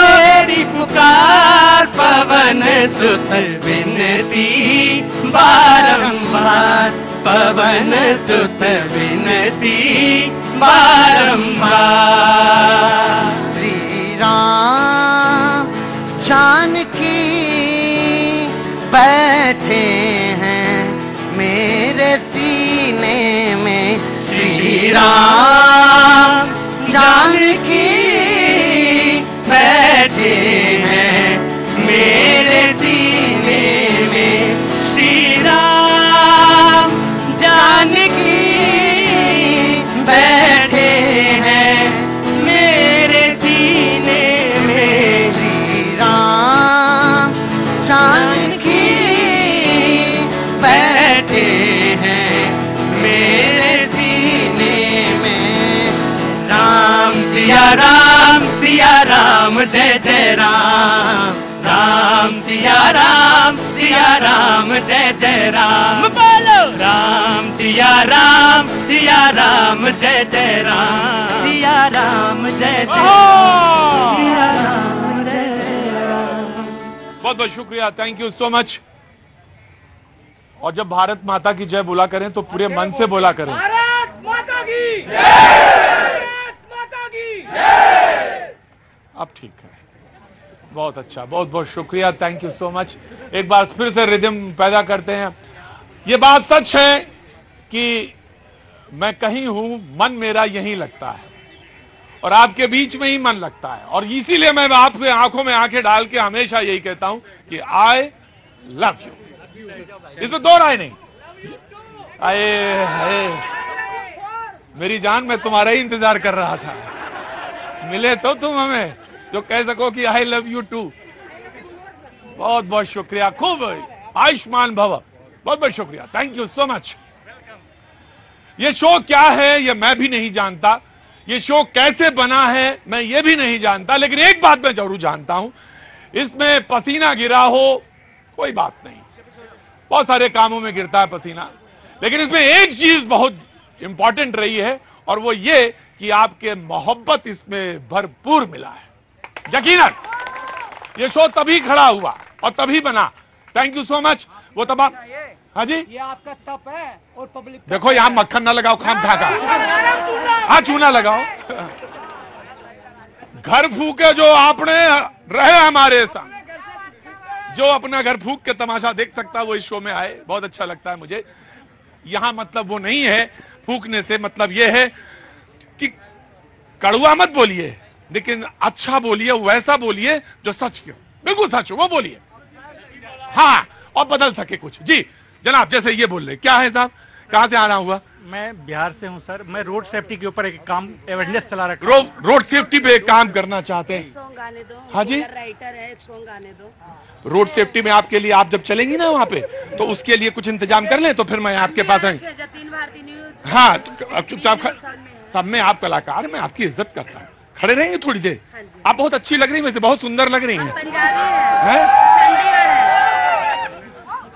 मेरी पुकार, पवन सुत विनती बारंबार, पवन सुत विनती बारंबार। श्री राम जानकी बैठे हैं मेरे सीने में, श्री राम जानकी बैठे हैं मेरे सीने में, श्री राम जानकी बैठे हैं मेरे सीने में, श्री राम जानकी बैठे हैं मेरे सीने में। राम सिया राम जय जय राम, राम सिया राम जय जय राम, बोलो राम सिया राम जय जय राम, सिया राम जय जय राम, सिया राम जय जय राम। बहुत बहुत शुक्रिया, थैंक यू सो मच। और जब भारत माता की जय बोला करें तो पूरे मन से बोला करें। भारत माता की जय, भारत माता की जय। अब ठीक है, बहुत अच्छा, बहुत बहुत शुक्रिया, थैंक यू सो मच। एक बार फिर से रिदम पैदा करते हैं। ये बात सच है कि मैं कहीं हूं, मन मेरा यहीं लगता है और आपके बीच में ही मन लगता है, और इसीलिए मैं आपसे आंखों में आंखें डाल के हमेशा यही कहता हूं कि आई लव यू। इसमें दो राय नहीं, आए हाय मेरी जान, मैं तुम्हारा ही इंतजार कर रहा था। मिले तो तुम हमें जो कह सको कि आई लव यू टू। बहुत बहुत शुक्रिया, खूब आयुष्मान भव, बहुत बहुत शुक्रिया, थैंक यू सो मच। ये शो क्या है ये मैं भी नहीं जानता, ये शो कैसे बना है मैं ये भी नहीं जानता, लेकिन एक बात मैं जरूर जानता हूं, इसमें पसीना गिरा हो कोई बात नहीं, बहुत सारे कामों में गिरता है पसीना, लेकिन इसमें एक चीज बहुत इंपॉर्टेंट रही है और वो ये कि आपके मोहब्बत इसमें भरपूर मिला है। यकीनन ये शो तभी खड़ा हुआ और तभी बना। Thank you so much. वो तमाम, हाँ जी, ये आपका तप है और पब्लिक देखो यहां मक्खन ना लगाओ, खाम खा का, हाँ चूना लगाओ। घर फूके जो आपने रहे हमारे साथ, जो अपना घर फूक के तमाशा देख सकता है वो इस शो में आए, बहुत अच्छा लगता है मुझे। यहां मतलब वो नहीं है फूकने से, मतलब ये है कि कड़वा मत बोलिए, लेकिन अच्छा बोलिए, वैसा बोलिए जो सच क्यों, बिल्कुल सच हो वो बोलिए, हाँ, और बदल सके कुछ। जी जनाब, जैसे ये बोल रहे, क्या है साहब, कहां से आना हुआ? मैं बिहार से हूं सर, मैं रोड सेफ्टी के ऊपर एक काम अवेयरनेस चला रखा हूं। रोड सेफ्टी पे एक काम करना चाहते हैं? सॉन्ग गाने दो, हाँ जी, राइटर है, एक सॉन्ग गाने दो। रोड सेफ्टी में आपके लिए, आप जब चलेंगी ना वहां पे, तो उसके लिए कुछ इंतजाम कर लें, तो फिर मैं आपके पास आऊंगी। जतीन भारती न्यूज, हाँ, अब चुपचाप, सब में आप कलाकार, मैं आपकी इज्जत करता हूँ, खड़े रहेंगे थोड़ी देर। आप बहुत अच्छी लग रही है, वैसे बहुत सुंदर लग रही हैं।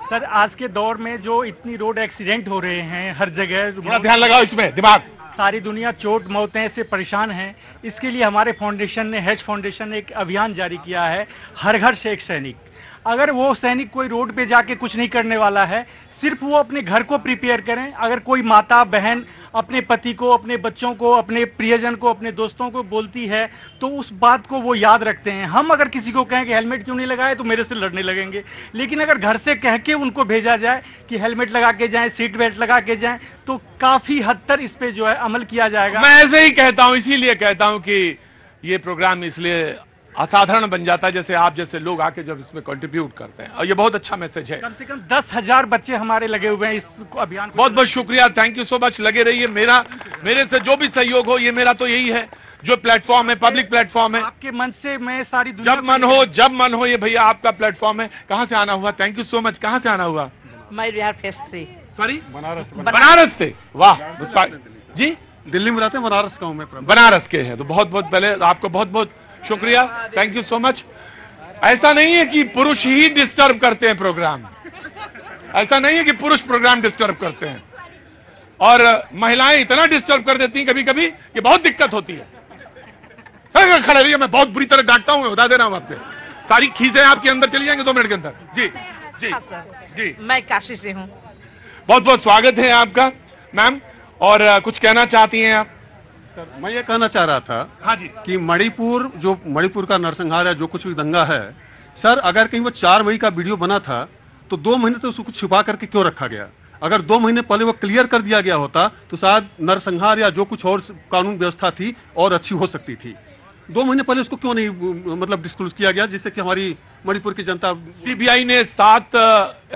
सर आज के दौर में जो इतनी रोड एक्सीडेंट हो रहे हैं हर जगह, थोड़ा ध्यान लगाओ इसमें, दिमाग, सारी दुनिया चोट मौतें से परेशान है। इसके लिए हमारे फाउंडेशन ने, हेज फाउंडेशन ने एक अभियान जारी किया है, हर घर से एक सैनिक। अगर वो सैनिक कोई रोड पे जाके कुछ नहीं करने वाला है, सिर्फ वो अपने घर को प्रिपेयर करें। अगर कोई माता बहन अपने पति को, अपने बच्चों को, अपने प्रियजन को, अपने दोस्तों को बोलती है तो उस बात को वो याद रखते हैं। हम अगर किसी को कहें कि हेलमेट क्यों नहीं लगाए तो मेरे से लड़ने लगेंगे, लेकिन अगर घर से कह के उनको भेजा जाए कि हेलमेट लगा के जाएं, सीट बेल्ट लगा के जाएं, तो काफी हद तक इस पे जो है अमल किया जाएगा। मैं ऐसे ही कहता हूं, इसीलिए कहता हूं कि ये प्रोग्राम इसलिए असाधारण बन जाता है जैसे आप जैसे लोग आके जब इसमें कंट्रीब्यूट करते हैं, और ये बहुत अच्छा मैसेज है। कम से कम 10,000 बच्चे हमारे लगे हुए हैं इस अभियान। बहुत बहुत शुक्रिया, थैंक यू सो मच। लगे रहिए, मेरे से जो भी सहयोग हो, ये मेरा तो यही है, जो प्लेटफॉर्म है, पब्लिक प्लेटफॉर्म है, आपके मन से मैं सारी दुनिया, जब मन हो, ये भैया आपका प्लेटफॉर्म है। कहां से आना हुआ? Thank you so much. कहां से आना हुआ? मैं बिहार फेस से, सॉरी, बनारस से। वाह जी, दिल्ली में रहते हैं, बनारस का हूं मैं, बनारस के हैं, तो बहुत बहुत पहले आपको बहुत बहुत शुक्रिया, थैंक यू सो मच। ऐसा नहीं है कि पुरुष ही डिस्टर्ब करते हैं प्रोग्राम, ऐसा नहीं है कि पुरुष प्रोग्राम डिस्टर्ब करते हैं, और महिलाएं इतना डिस्टर्ब कर देती हैं कभी कभी कि बहुत दिक्कत होती है। खड़े रहिए, मैं बहुत बुरी तरह डांटता हूं, मैं बता दे रहा हूं आपके, सारी खींचे आपके अंदर चली जाएंगे 2 मिनट के अंदर। जी जी जी, मैं काशी से हूं। बहुत बहुत स्वागत है आपका मैम, और कुछ कहना चाहती हैं आप? सर मैं ये कहना चाह रहा था, हाँ जी, कि मणिपुर का नरसंहार है, जो कुछ भी दंगा है, सर अगर कहीं वो 4 मई का वीडियो बना था तो 2 महीने तो उसको छुपा करके क्यों रखा गया? अगर 2 महीने पहले वो क्लियर कर दिया गया होता तो शायद नरसंहार या जो कुछ और कानून व्यवस्था थी और अच्छी हो सकती थी। 2 महीने पहले उसको क्यों नहीं मतलब डिस्क्लोज किया गया, जिससे कि हमारी मणिपुर की जनता। सीबीआई ने 7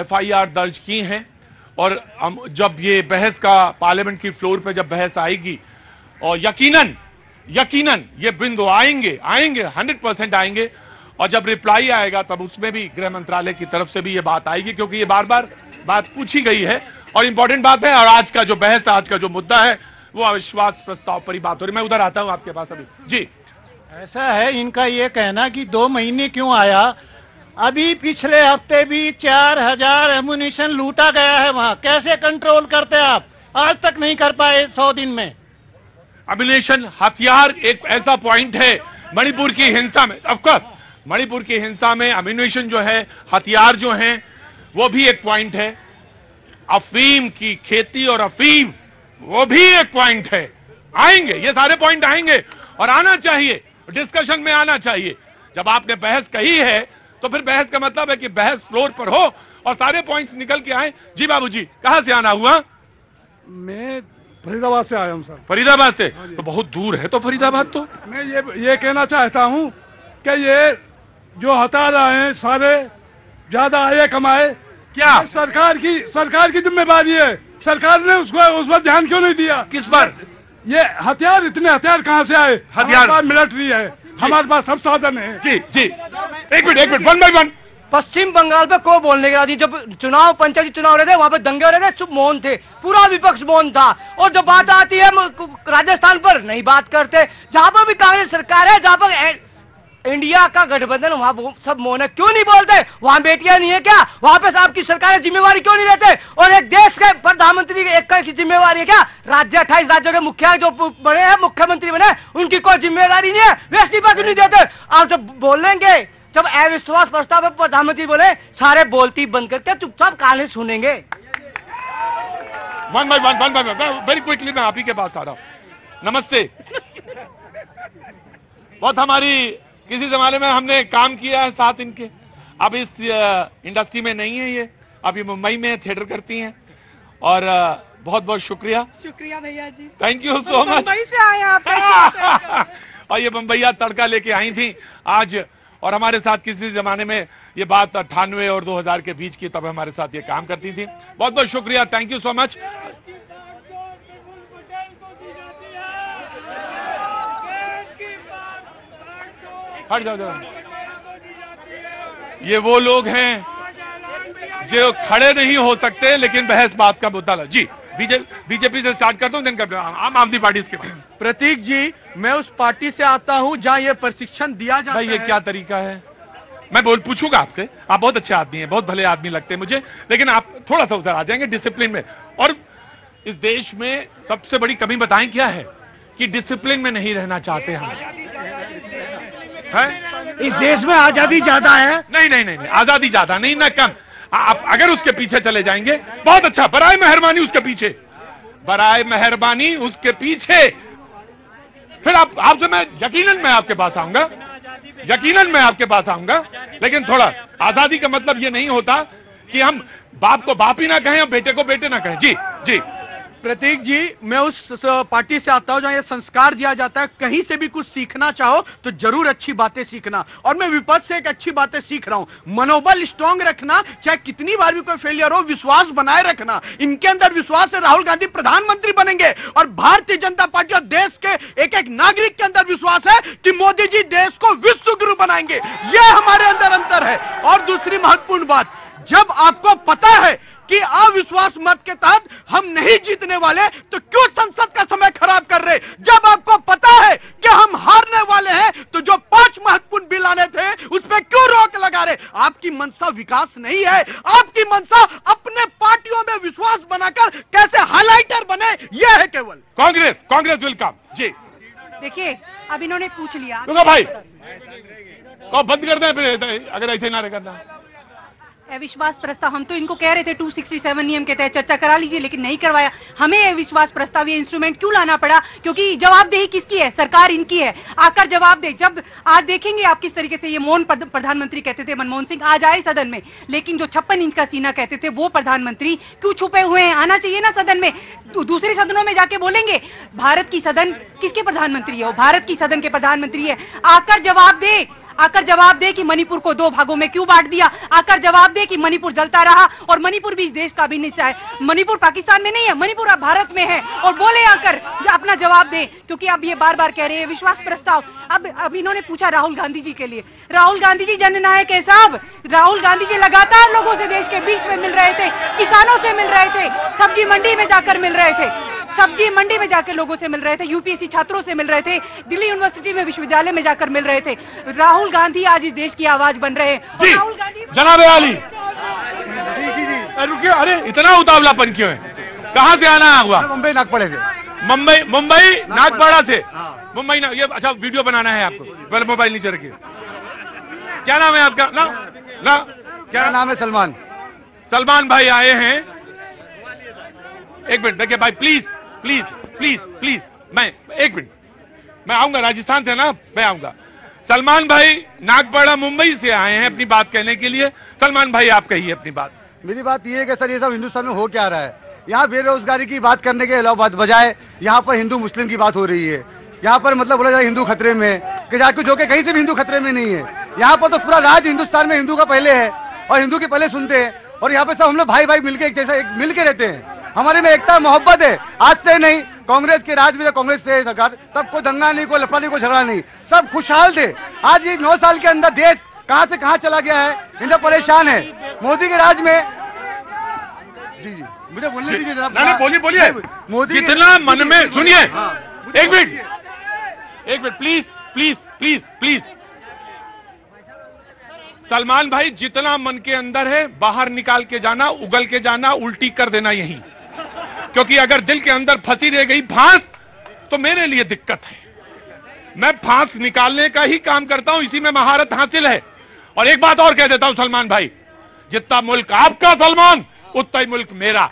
FIR दर्ज की हैं, और जब ये बहस का पार्लियामेंट की फ्लोर पे जब बहस आएगी, और यकीनन ये बिंदु आएंगे 100% आएंगे, और जब रिप्लाई आएगा तब उसमें भी गृह मंत्रालय की तरफ से भी ये बात आएगी, क्योंकि ये बार बार बात पूछी गई है और इंपॉर्टेंट बात है। और आज का जो बहस, आज का जो मुद्दा है वो अविश्वास प्रस्ताव पर ही बात हो रही। मैं उधर आता हूं आपके पास अभी। जी, ऐसा है इनका ये कहना कि 2 महीने क्यों आया, अभी पिछले हफ्ते भी 4000 एमुनिशन लूटा गया है वहां, कैसे कंट्रोल करते आप? आज तक नहीं कर पाए 100 दिन में। एमुनिशन, हथियार एक ऐसा पॉइंट है मणिपुर की हिंसा में, ऑफकोर्स मणिपुर की हिंसा में एमुनिशन जो है, हथियार जो हैं, वो भी एक पॉइंट है। अफीम की खेती और अफीम, वो भी एक पॉइंट है। आएंगे, ये सारे पॉइंट आएंगे और आना चाहिए, डिस्कशन में आना चाहिए। जब आपने बहस कही है तो फिर बहस का मतलब है कि बहस फ्लोर पर हो और सारे पॉइंट्स निकल के आए। जी बाबूजी, कहां से आना हुआ? मैं फरीदाबाद से आया हूं सर। फरीदाबाद से? तो बहुत दूर है तो फरीदाबाद तो। मैं ये कहना चाहता हूं कि ये जो हटा रहे हैं सारे, ज्यादा आए कमाए, क्या सरकार की जिम्मेदारी है। सरकार ने उसको उस पर ध्यान क्यों नहीं दिया? किस पर? ये हथियार, इतने हथियार कहाँ से आए? हमारे पास मिलिट्री है, हमारे पास सब साधन है। जी जी, एक मिनट, वन बाय वन। पश्चिम बंगाल पे को बोलने के राजी, जब चुनाव पंचायती चुनाव हो रहे थे वहां पे दंगे हो रहे थे, चुप मौन थे, पूरा विपक्ष मौन था। और जब बात आती है राजस्थान पर नहीं बात करते, जहां पर भी कांग्रेस सरकार है, जहां पर इंडिया का गठबंधन, वहां सब मौन है। क्यों नहीं बोलते? वहां बेटियां नहीं है क्या? वहां पे आपकी सरकार जिम्मेवारी क्यों नहीं लेते? और एक देश के प्रधानमंत्री एक की जिम्मेवारी है क्या? राज्य 28 राज्यों के मुखिया जो बने हैं, मुख्यमंत्री बने, उनकी कोई जिम्मेदारी नहीं है? वे इस्तीफा क्यों नहीं देते? आप जब बोलेंगे, जब अविश्वास प्रस्ताव पर प्रधानमंत्री बोले, सारे बोलती बंद करके चुपचाप कान सुनेंगे। One by one, very quickly मैं आप ही के पास आ रहा हूं। नमस्ते। बहुत हमारी किसी जमाने में हमने काम किया है साथ इनके, अब इस इंडस्ट्री में नहीं है ये, अभी मुंबई में थिएटर करती हैं। और बहुत बहुत शुक्रिया भैया जी, thank you so much. Mumbai से आए आप। और ये मुंबईया तड़का लेके आई थी आज, और हमारे साथ किसी जमाने में ये बात 98 और 2000 के बीच की, तब हमारे साथ ये काम करती थी। बहुत बहुत शुक्रिया, थैंक यू सो मच। हट जाओ। ये वो लोग हैं जो खड़े नहीं हो सकते, लेकिन बहस बात का मुद्दा ला। जी, बीजेपी से स्टार्ट करता हूं, देन आम आदमी पार्टी के बाद। प्रतीक जी, मैं उस पार्टी से आता हूं जहां ये प्रशिक्षण दिया जाता है। ये क्या तरीका है? मैं पूछूंगा आपसे, आप बहुत अच्छे आदमी हैं, बहुत भले आदमी लगते हैं मुझे, लेकिन आप थोड़ा सा उधर आ जाएंगे डिसिप्लिन में। और इस देश में सबसे बड़ी कमी बताएं क्या है? कि डिसिप्लिन में नहीं रहना चाहते हम। इस देश में आजादी ज्यादा है? नहीं, आजादी ज्यादा नहीं, ना कम। आप अगर उसके पीछे चले जाएंगे, बहुत अच्छा, बराए मेहरबानी उसके पीछे, बराए मेहरबानी उसके पीछे। फिर आपसे मैं यकीनन मैं आपके पास आऊंगा, लेकिन थोड़ा आजादी का मतलब ये नहीं होता कि हम बाप को बाप ही ना कहें और बेटे को बेटे ना कहें। जी जी। प्रतीक जी, मैं उस पार्टी से आता हूं जहां ये संस्कार दिया जाता है, कहीं से भी कुछ सीखना चाहो तो जरूर अच्छी बातें सीखना। और मैं विपक्ष से एक अच्छी बातें सीख रहा हूं, मनोबल स्ट्रांग रखना, चाहे कितनी बार भी कोई फेलियर हो, विश्वास बनाए रखना। इनके अंदर विश्वास है, राहुल गांधी प्रधानमंत्री बनेंगे, और भारतीय जनता पार्टी और देश के एक एक नागरिक के अंदर विश्वास है कि मोदी जी देश को विश्व गुरु बनाएंगे। यह हमारे अंदर अंतर है। और दूसरी महत्वपूर्ण बात, जब आपको पता है कि अविश्वास मत के तहत हम नहीं जीतने वाले, तो क्यों संसद का समय खराब कर रहे? जब आपको पता है कि हम हारने वाले हैं, तो जो 5 महत्वपूर्ण बिल आने थे उस पर क्यों रोक लगा रहे? आपकी मंशा विकास नहीं है, आपकी मंशा अपने पार्टियों में विश्वास बनाकर कैसे हाइलाइटर बने, यह है केवल। Congress will come. जी देखिए, अब इन्होंने पूछ लिया। रुको भाई, बंद कर दें अगर ऐसे ना करना। अविश्वास प्रस्ताव, हम तो इनको कह रहे थे 267 नियम के तहत चर्चा करा लीजिए, लेकिन नहीं करवाया। हमें अविश्वास प्रस्ताव, ये इंस्ट्रूमेंट क्यों लाना पड़ा? क्योंकि जवाबदेही किसकी है? सरकार इनकी है, आकर जवाब दे। जब आज देखेंगे आप किस तरीके से ये मौन प्रधानमंत्री कहते थे मनमोहन सिंह आज आए सदन में, लेकिन जो 56 इंच का सीना कहते थे वो प्रधानमंत्री क्यों छुपे हुए हैं? आना चाहिए ना सदन में, दूसरे सदनों में जाके बोलेंगे। भारत की सदन किसके प्रधानमंत्री है? वो भारत की सदन के प्रधानमंत्री है। आकर जवाब दे कि मणिपुर को 2 भागों में क्यों बांट दिया। आकर जवाब दे कि मणिपुर जलता रहा और मणिपुर भी इस देश का भी हिस्सा है। मणिपुर पाकिस्तान में नहीं है, मणिपुर अब भारत में है। और बोले आकर अपना जवाब दे, क्योंकि अब ये बार बार कह रहे हैं विश्वास प्रस्ताव। अब इन्होंने पूछा राहुल गांधी जी के लिए। राहुल गांधी जी जननायक है साहब। राहुल गांधी जी लगातार लोगों से देश के बीच में मिल रहे थे, किसानों से मिल रहे थे, सब्जी मंडी में जाकर मिल रहे थे, सब्जी मंडी में जाकर लोगों से मिल रहे थे, यूपीएससी छात्रों से मिल रहे थे, दिल्ली यूनिवर्सिटी में विश्वविद्यालय में जाकर मिल रहे थे। राहुल गांधी आज इस देश की आवाज बन रहे हैं। राहुल गांधी जनाब आली, रुकिए, अरे इतना उतावलापन क्यों है? कहाँ से आना हुआ? मुंबई नागपाड़ा से। मुंबई नागपाड़ा से। मुंबई ना, ये अच्छा वीडियो बनाना है आपको, पहले मोबाइल नीचे रखिए। क्या नाम है आपका? ना क्या नाम है? सलमान भाई आए हैं। एक मिनट देखिए भाई, प्लीज, मैं एक मिनट, मैं आऊंगा राजस्थान से ना, मैं आऊंगा। सलमान भाई नागपाड़ा मुंबई से आए हैं अपनी बात कहने के लिए। सलमान भाई आप कहिए अपनी बात। मेरी बात ये है कि सर, ये सब हिंदुस्तान में हो क्या रहा है? यहाँ बेरोजगारी की बात करने के अलावा बजाय यहाँ पर हिंदू मुस्लिम की बात हो रही है। यहाँ पर मतलब बोला जाए हिंदू खतरे में, जो कि कहीं से भी हिंदू खतरे में नहीं है। यहाँ पर तो पूरा राज्य हिंदुस्तान में हिंदू का पहले है और हिंदू के पहले सुनते हैं, और यहाँ पे सब हम लोग भाई मिलके एक जैसा मिलके रहते हैं। हमारे में एकता मोहब्बत है। आज से नहीं, कांग्रेस के राज में कांग्रेस से सरकार, तब कोई दंगा नहीं, कोई लफड़ा नहीं, कोई झगड़ा नहीं, सब खुशहाल थे। आज ये 9 साल के अंदर देश कहां से कहां चला गया है, इंडिया परेशान है। मोदी के राज में जी मुझे बोलने दीजिए जनाब। नहीं बोलिए मोदी जितना मन में, सुनिए एक minute please please please please. Salman भाई, जितना मन के अंदर है बाहर निकाल के जाना, उगल के जाना, उल्टी कर देना यहीं, क्योंकि अगर दिल के अंदर फंसी रह गई फांस तो मेरे लिए दिक्कत है। मैं फांस निकालने का ही काम करता हूं, इसी में महारत हासिल है। और एक बात और कह देता हूं सलमान भाई, जितना मुल्क आपका सलमान, उतना ही मुल्क मेरा।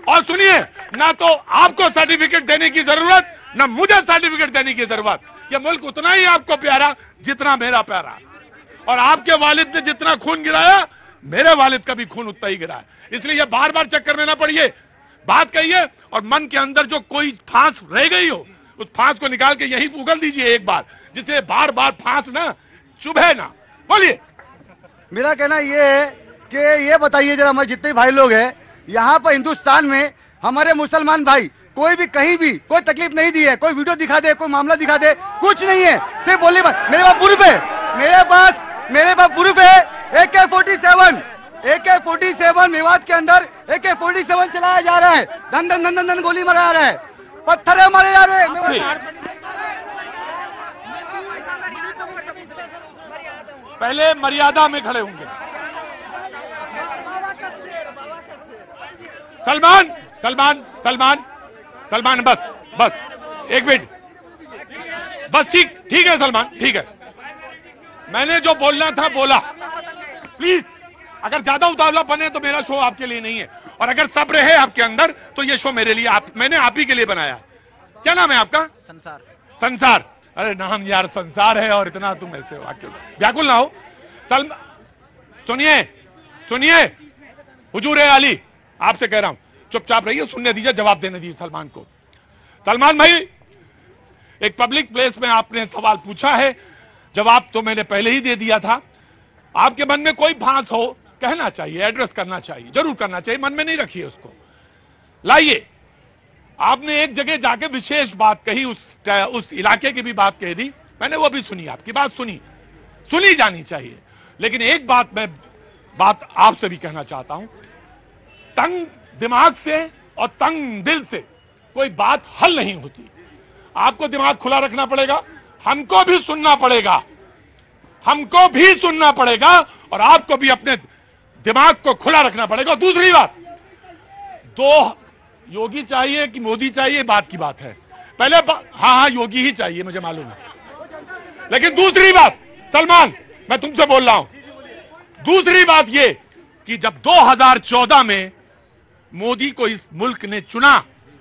और सुनिए, ना तो आपको सर्टिफिकेट देने की जरूरत, ना मुझे सर्टिफिकेट देने की जरूरत। यह मुल्क उतना ही आपको प्यारा जितना मेरा प्यारा। और आपके वालिद ने जितना खून गिराया, मेरे वालिद का भी खून उतना ही गिरा है। इसलिए बार बार चक्कर में ना पड़िए, बात कहिए और मन के अंदर जो कोई फांस रह गई हो, उस फांस को निकाल के यहीं उगल दीजिए एक बार, जिससे बार बार फांस ना चुभे ना। बोलिए। मेरा कहना ये है कि ये बताइए जरा, हमारे जितने भाई लोग हैं यहाँ पर हिंदुस्तान में, हमारे मुसलमान भाई कोई भी कहीं भी कोई तकलीफ नहीं दी है। कोई वीडियो दिखा दे, कोई मामला दिखा दे, कुछ नहीं है। सिर्फ बोले मेरे पास प्रूफ है, मेरे पास प्रूफ है। AK-47 मेवात के अंदर AK-47 चलाया जा रहा है, धन धन धन धन धन गोली मारा जा रहा है, पत्थर मारे जा रहे हैं। पहले मर्यादा में खड़े होंगे। सलमान बस एक मिनट, बस ठीक है सलमान, ठीक है। मैंने जो बोलना था बोला। प्लीज, अगर ज्यादा उतावला बने तो मेरा शो आपके लिए नहीं है, और अगर सब्र है आपके अंदर तो ये शो मेरे लिए, मैंने आप ही के लिए बनाया। क्या नाम है आपका? संसार। अरे नाम यार संसार है और इतना तुम ऐसे वाक्य व्याकुल ना हो। सुनिए हुजूर अली, आपसे कह रहा हूं, चुपचाप रहिए, सुनने दीजिए, जवाब देने दीजिए सलमान को। सलमान भाई, एक पब्लिक प्लेस में आपने सवाल पूछा है, जवाब तो मैंने पहले ही दे दिया था। आपके मन में कोई भांस हो, कहना चाहिए, एड्रेस करना चाहिए, जरूर करना चाहिए, मन में नहीं रखिए उसको, लाइए। आपने एक जगह जाके विशेष बात कही, उस इलाके की भी बात कह दी, मैंने वो भी सुनी, आपकी बात सुनी जानी चाहिए। लेकिन एक बात आपसे भी कहना चाहता हूं, तंग दिमाग से और तंग दिल से कोई बात हल नहीं होती। आपको दिमाग खुला रखना पड़ेगा, हमको भी सुनना पड़ेगा, और आपको भी अपने दिमाग को खुला रखना पड़ेगा। और दूसरी बात, दो योगी चाहिए कि मोदी चाहिए, बात की बात है। पहले हाँ योगी ही चाहिए, मुझे मालूम है। लेकिन दूसरी बात सलमान, मैं तुमसे बोल रहा हूं, दूसरी बात ये कि जब 2014 में मोदी को इस मुल्क ने चुना,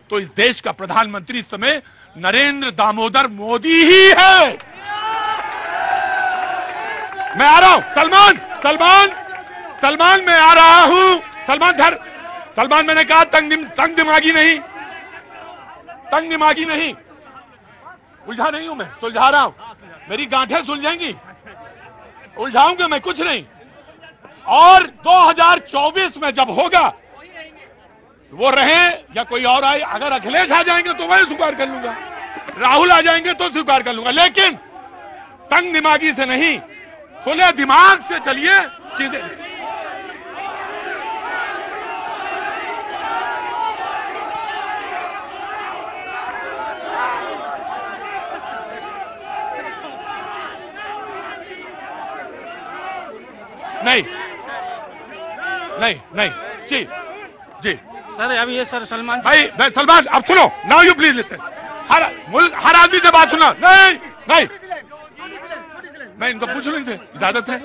तो इस देश का प्रधानमंत्री इस समय नरेंद्र दामोदर मोदी ही है। मैं आ रहा हूं सलमान मैं आ रहा हूं। सलमान मैंने कहा तंग दिमागी नहीं, उलझा नहीं हूं मैं, सुलझा रहा हूं। मेरी गांठें सुलझेंगी, उलझाऊंगा मैं कुछ नहीं। और 2024 में जब होगा, वो रहे या कोई और आए, अगर अखिलेश आ जाएंगे तो मैं स्वीकार कर लूंगा, राहुल आ जाएंगे तो स्वीकार कर लूंगा, लेकिन तंग दिमागी से नहीं, खुले दिमाग से चलिए चीजें। नहीं जी सर, अभी ये सर सलमान भाई सलमान, अब सुनो, नाउ यू प्लीज लिसन। हर आदमी से बात सुना। नहीं मैं इनको पूछ लूं, इनसे इजाजत है?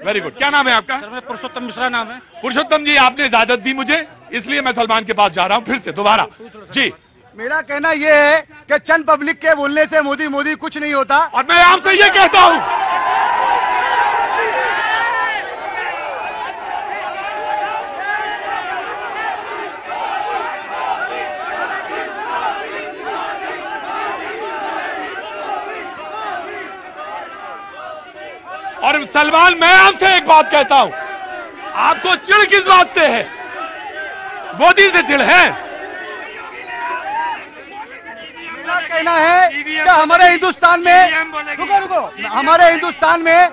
Very good. क्या नाम है आपका? सर, मैं पुरुषोत्तम मिश्रा नाम है। पुरुषोत्तम जी, आपने इजाजत दी मुझे, इसलिए मैं सलमान के पास जा रहा हूं फिर से दोबारा। जी, मेरा कहना यह है कि चंद पब्लिक के बोलने से मोदी कुछ नहीं होता, और मैं आपसे ये कहता हूं, और सलमान मैं आपसे एक बात कहता हूं, आपको चिढ़ किस बात से है? मोदी से चिढ़ है। मेरा कहना है कि हमारे हिंदुस्तान में रुको हमारे हिंदुस्तान में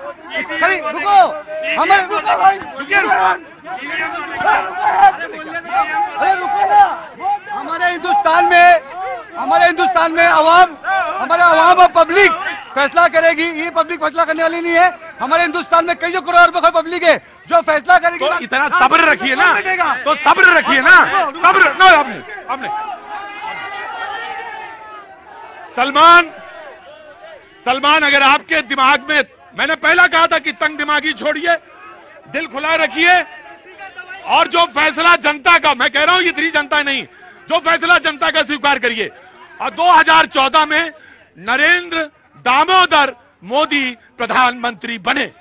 रुको हमारे भाई अरे रुको ना। हमारे हिंदुस्तान में हमारे अवाम और पब्लिक फैसला करेगी। ये पब्लिक फैसला करने वाली नहीं है। हमारे हिंदुस्तान में कई करोड़ रुपए पब्लिक है जो फैसला करेगी। तो इतना सब्र रखिए ना, तो सब्र रखिए ना, सब्र ना। आपने सलमान अगर आपके दिमाग में, मैंने पहला कहा था कि तंग दिमागी छोड़िए, दिल खुला रखिए, और जो फैसला जनता का, मैं कह रहा हूं ये इतनी जनता नहीं, जो फैसला जनता का स्वीकार करिए। और 2014 में नरेंद्र दामोदर मोदी प्रधानमंत्री बने।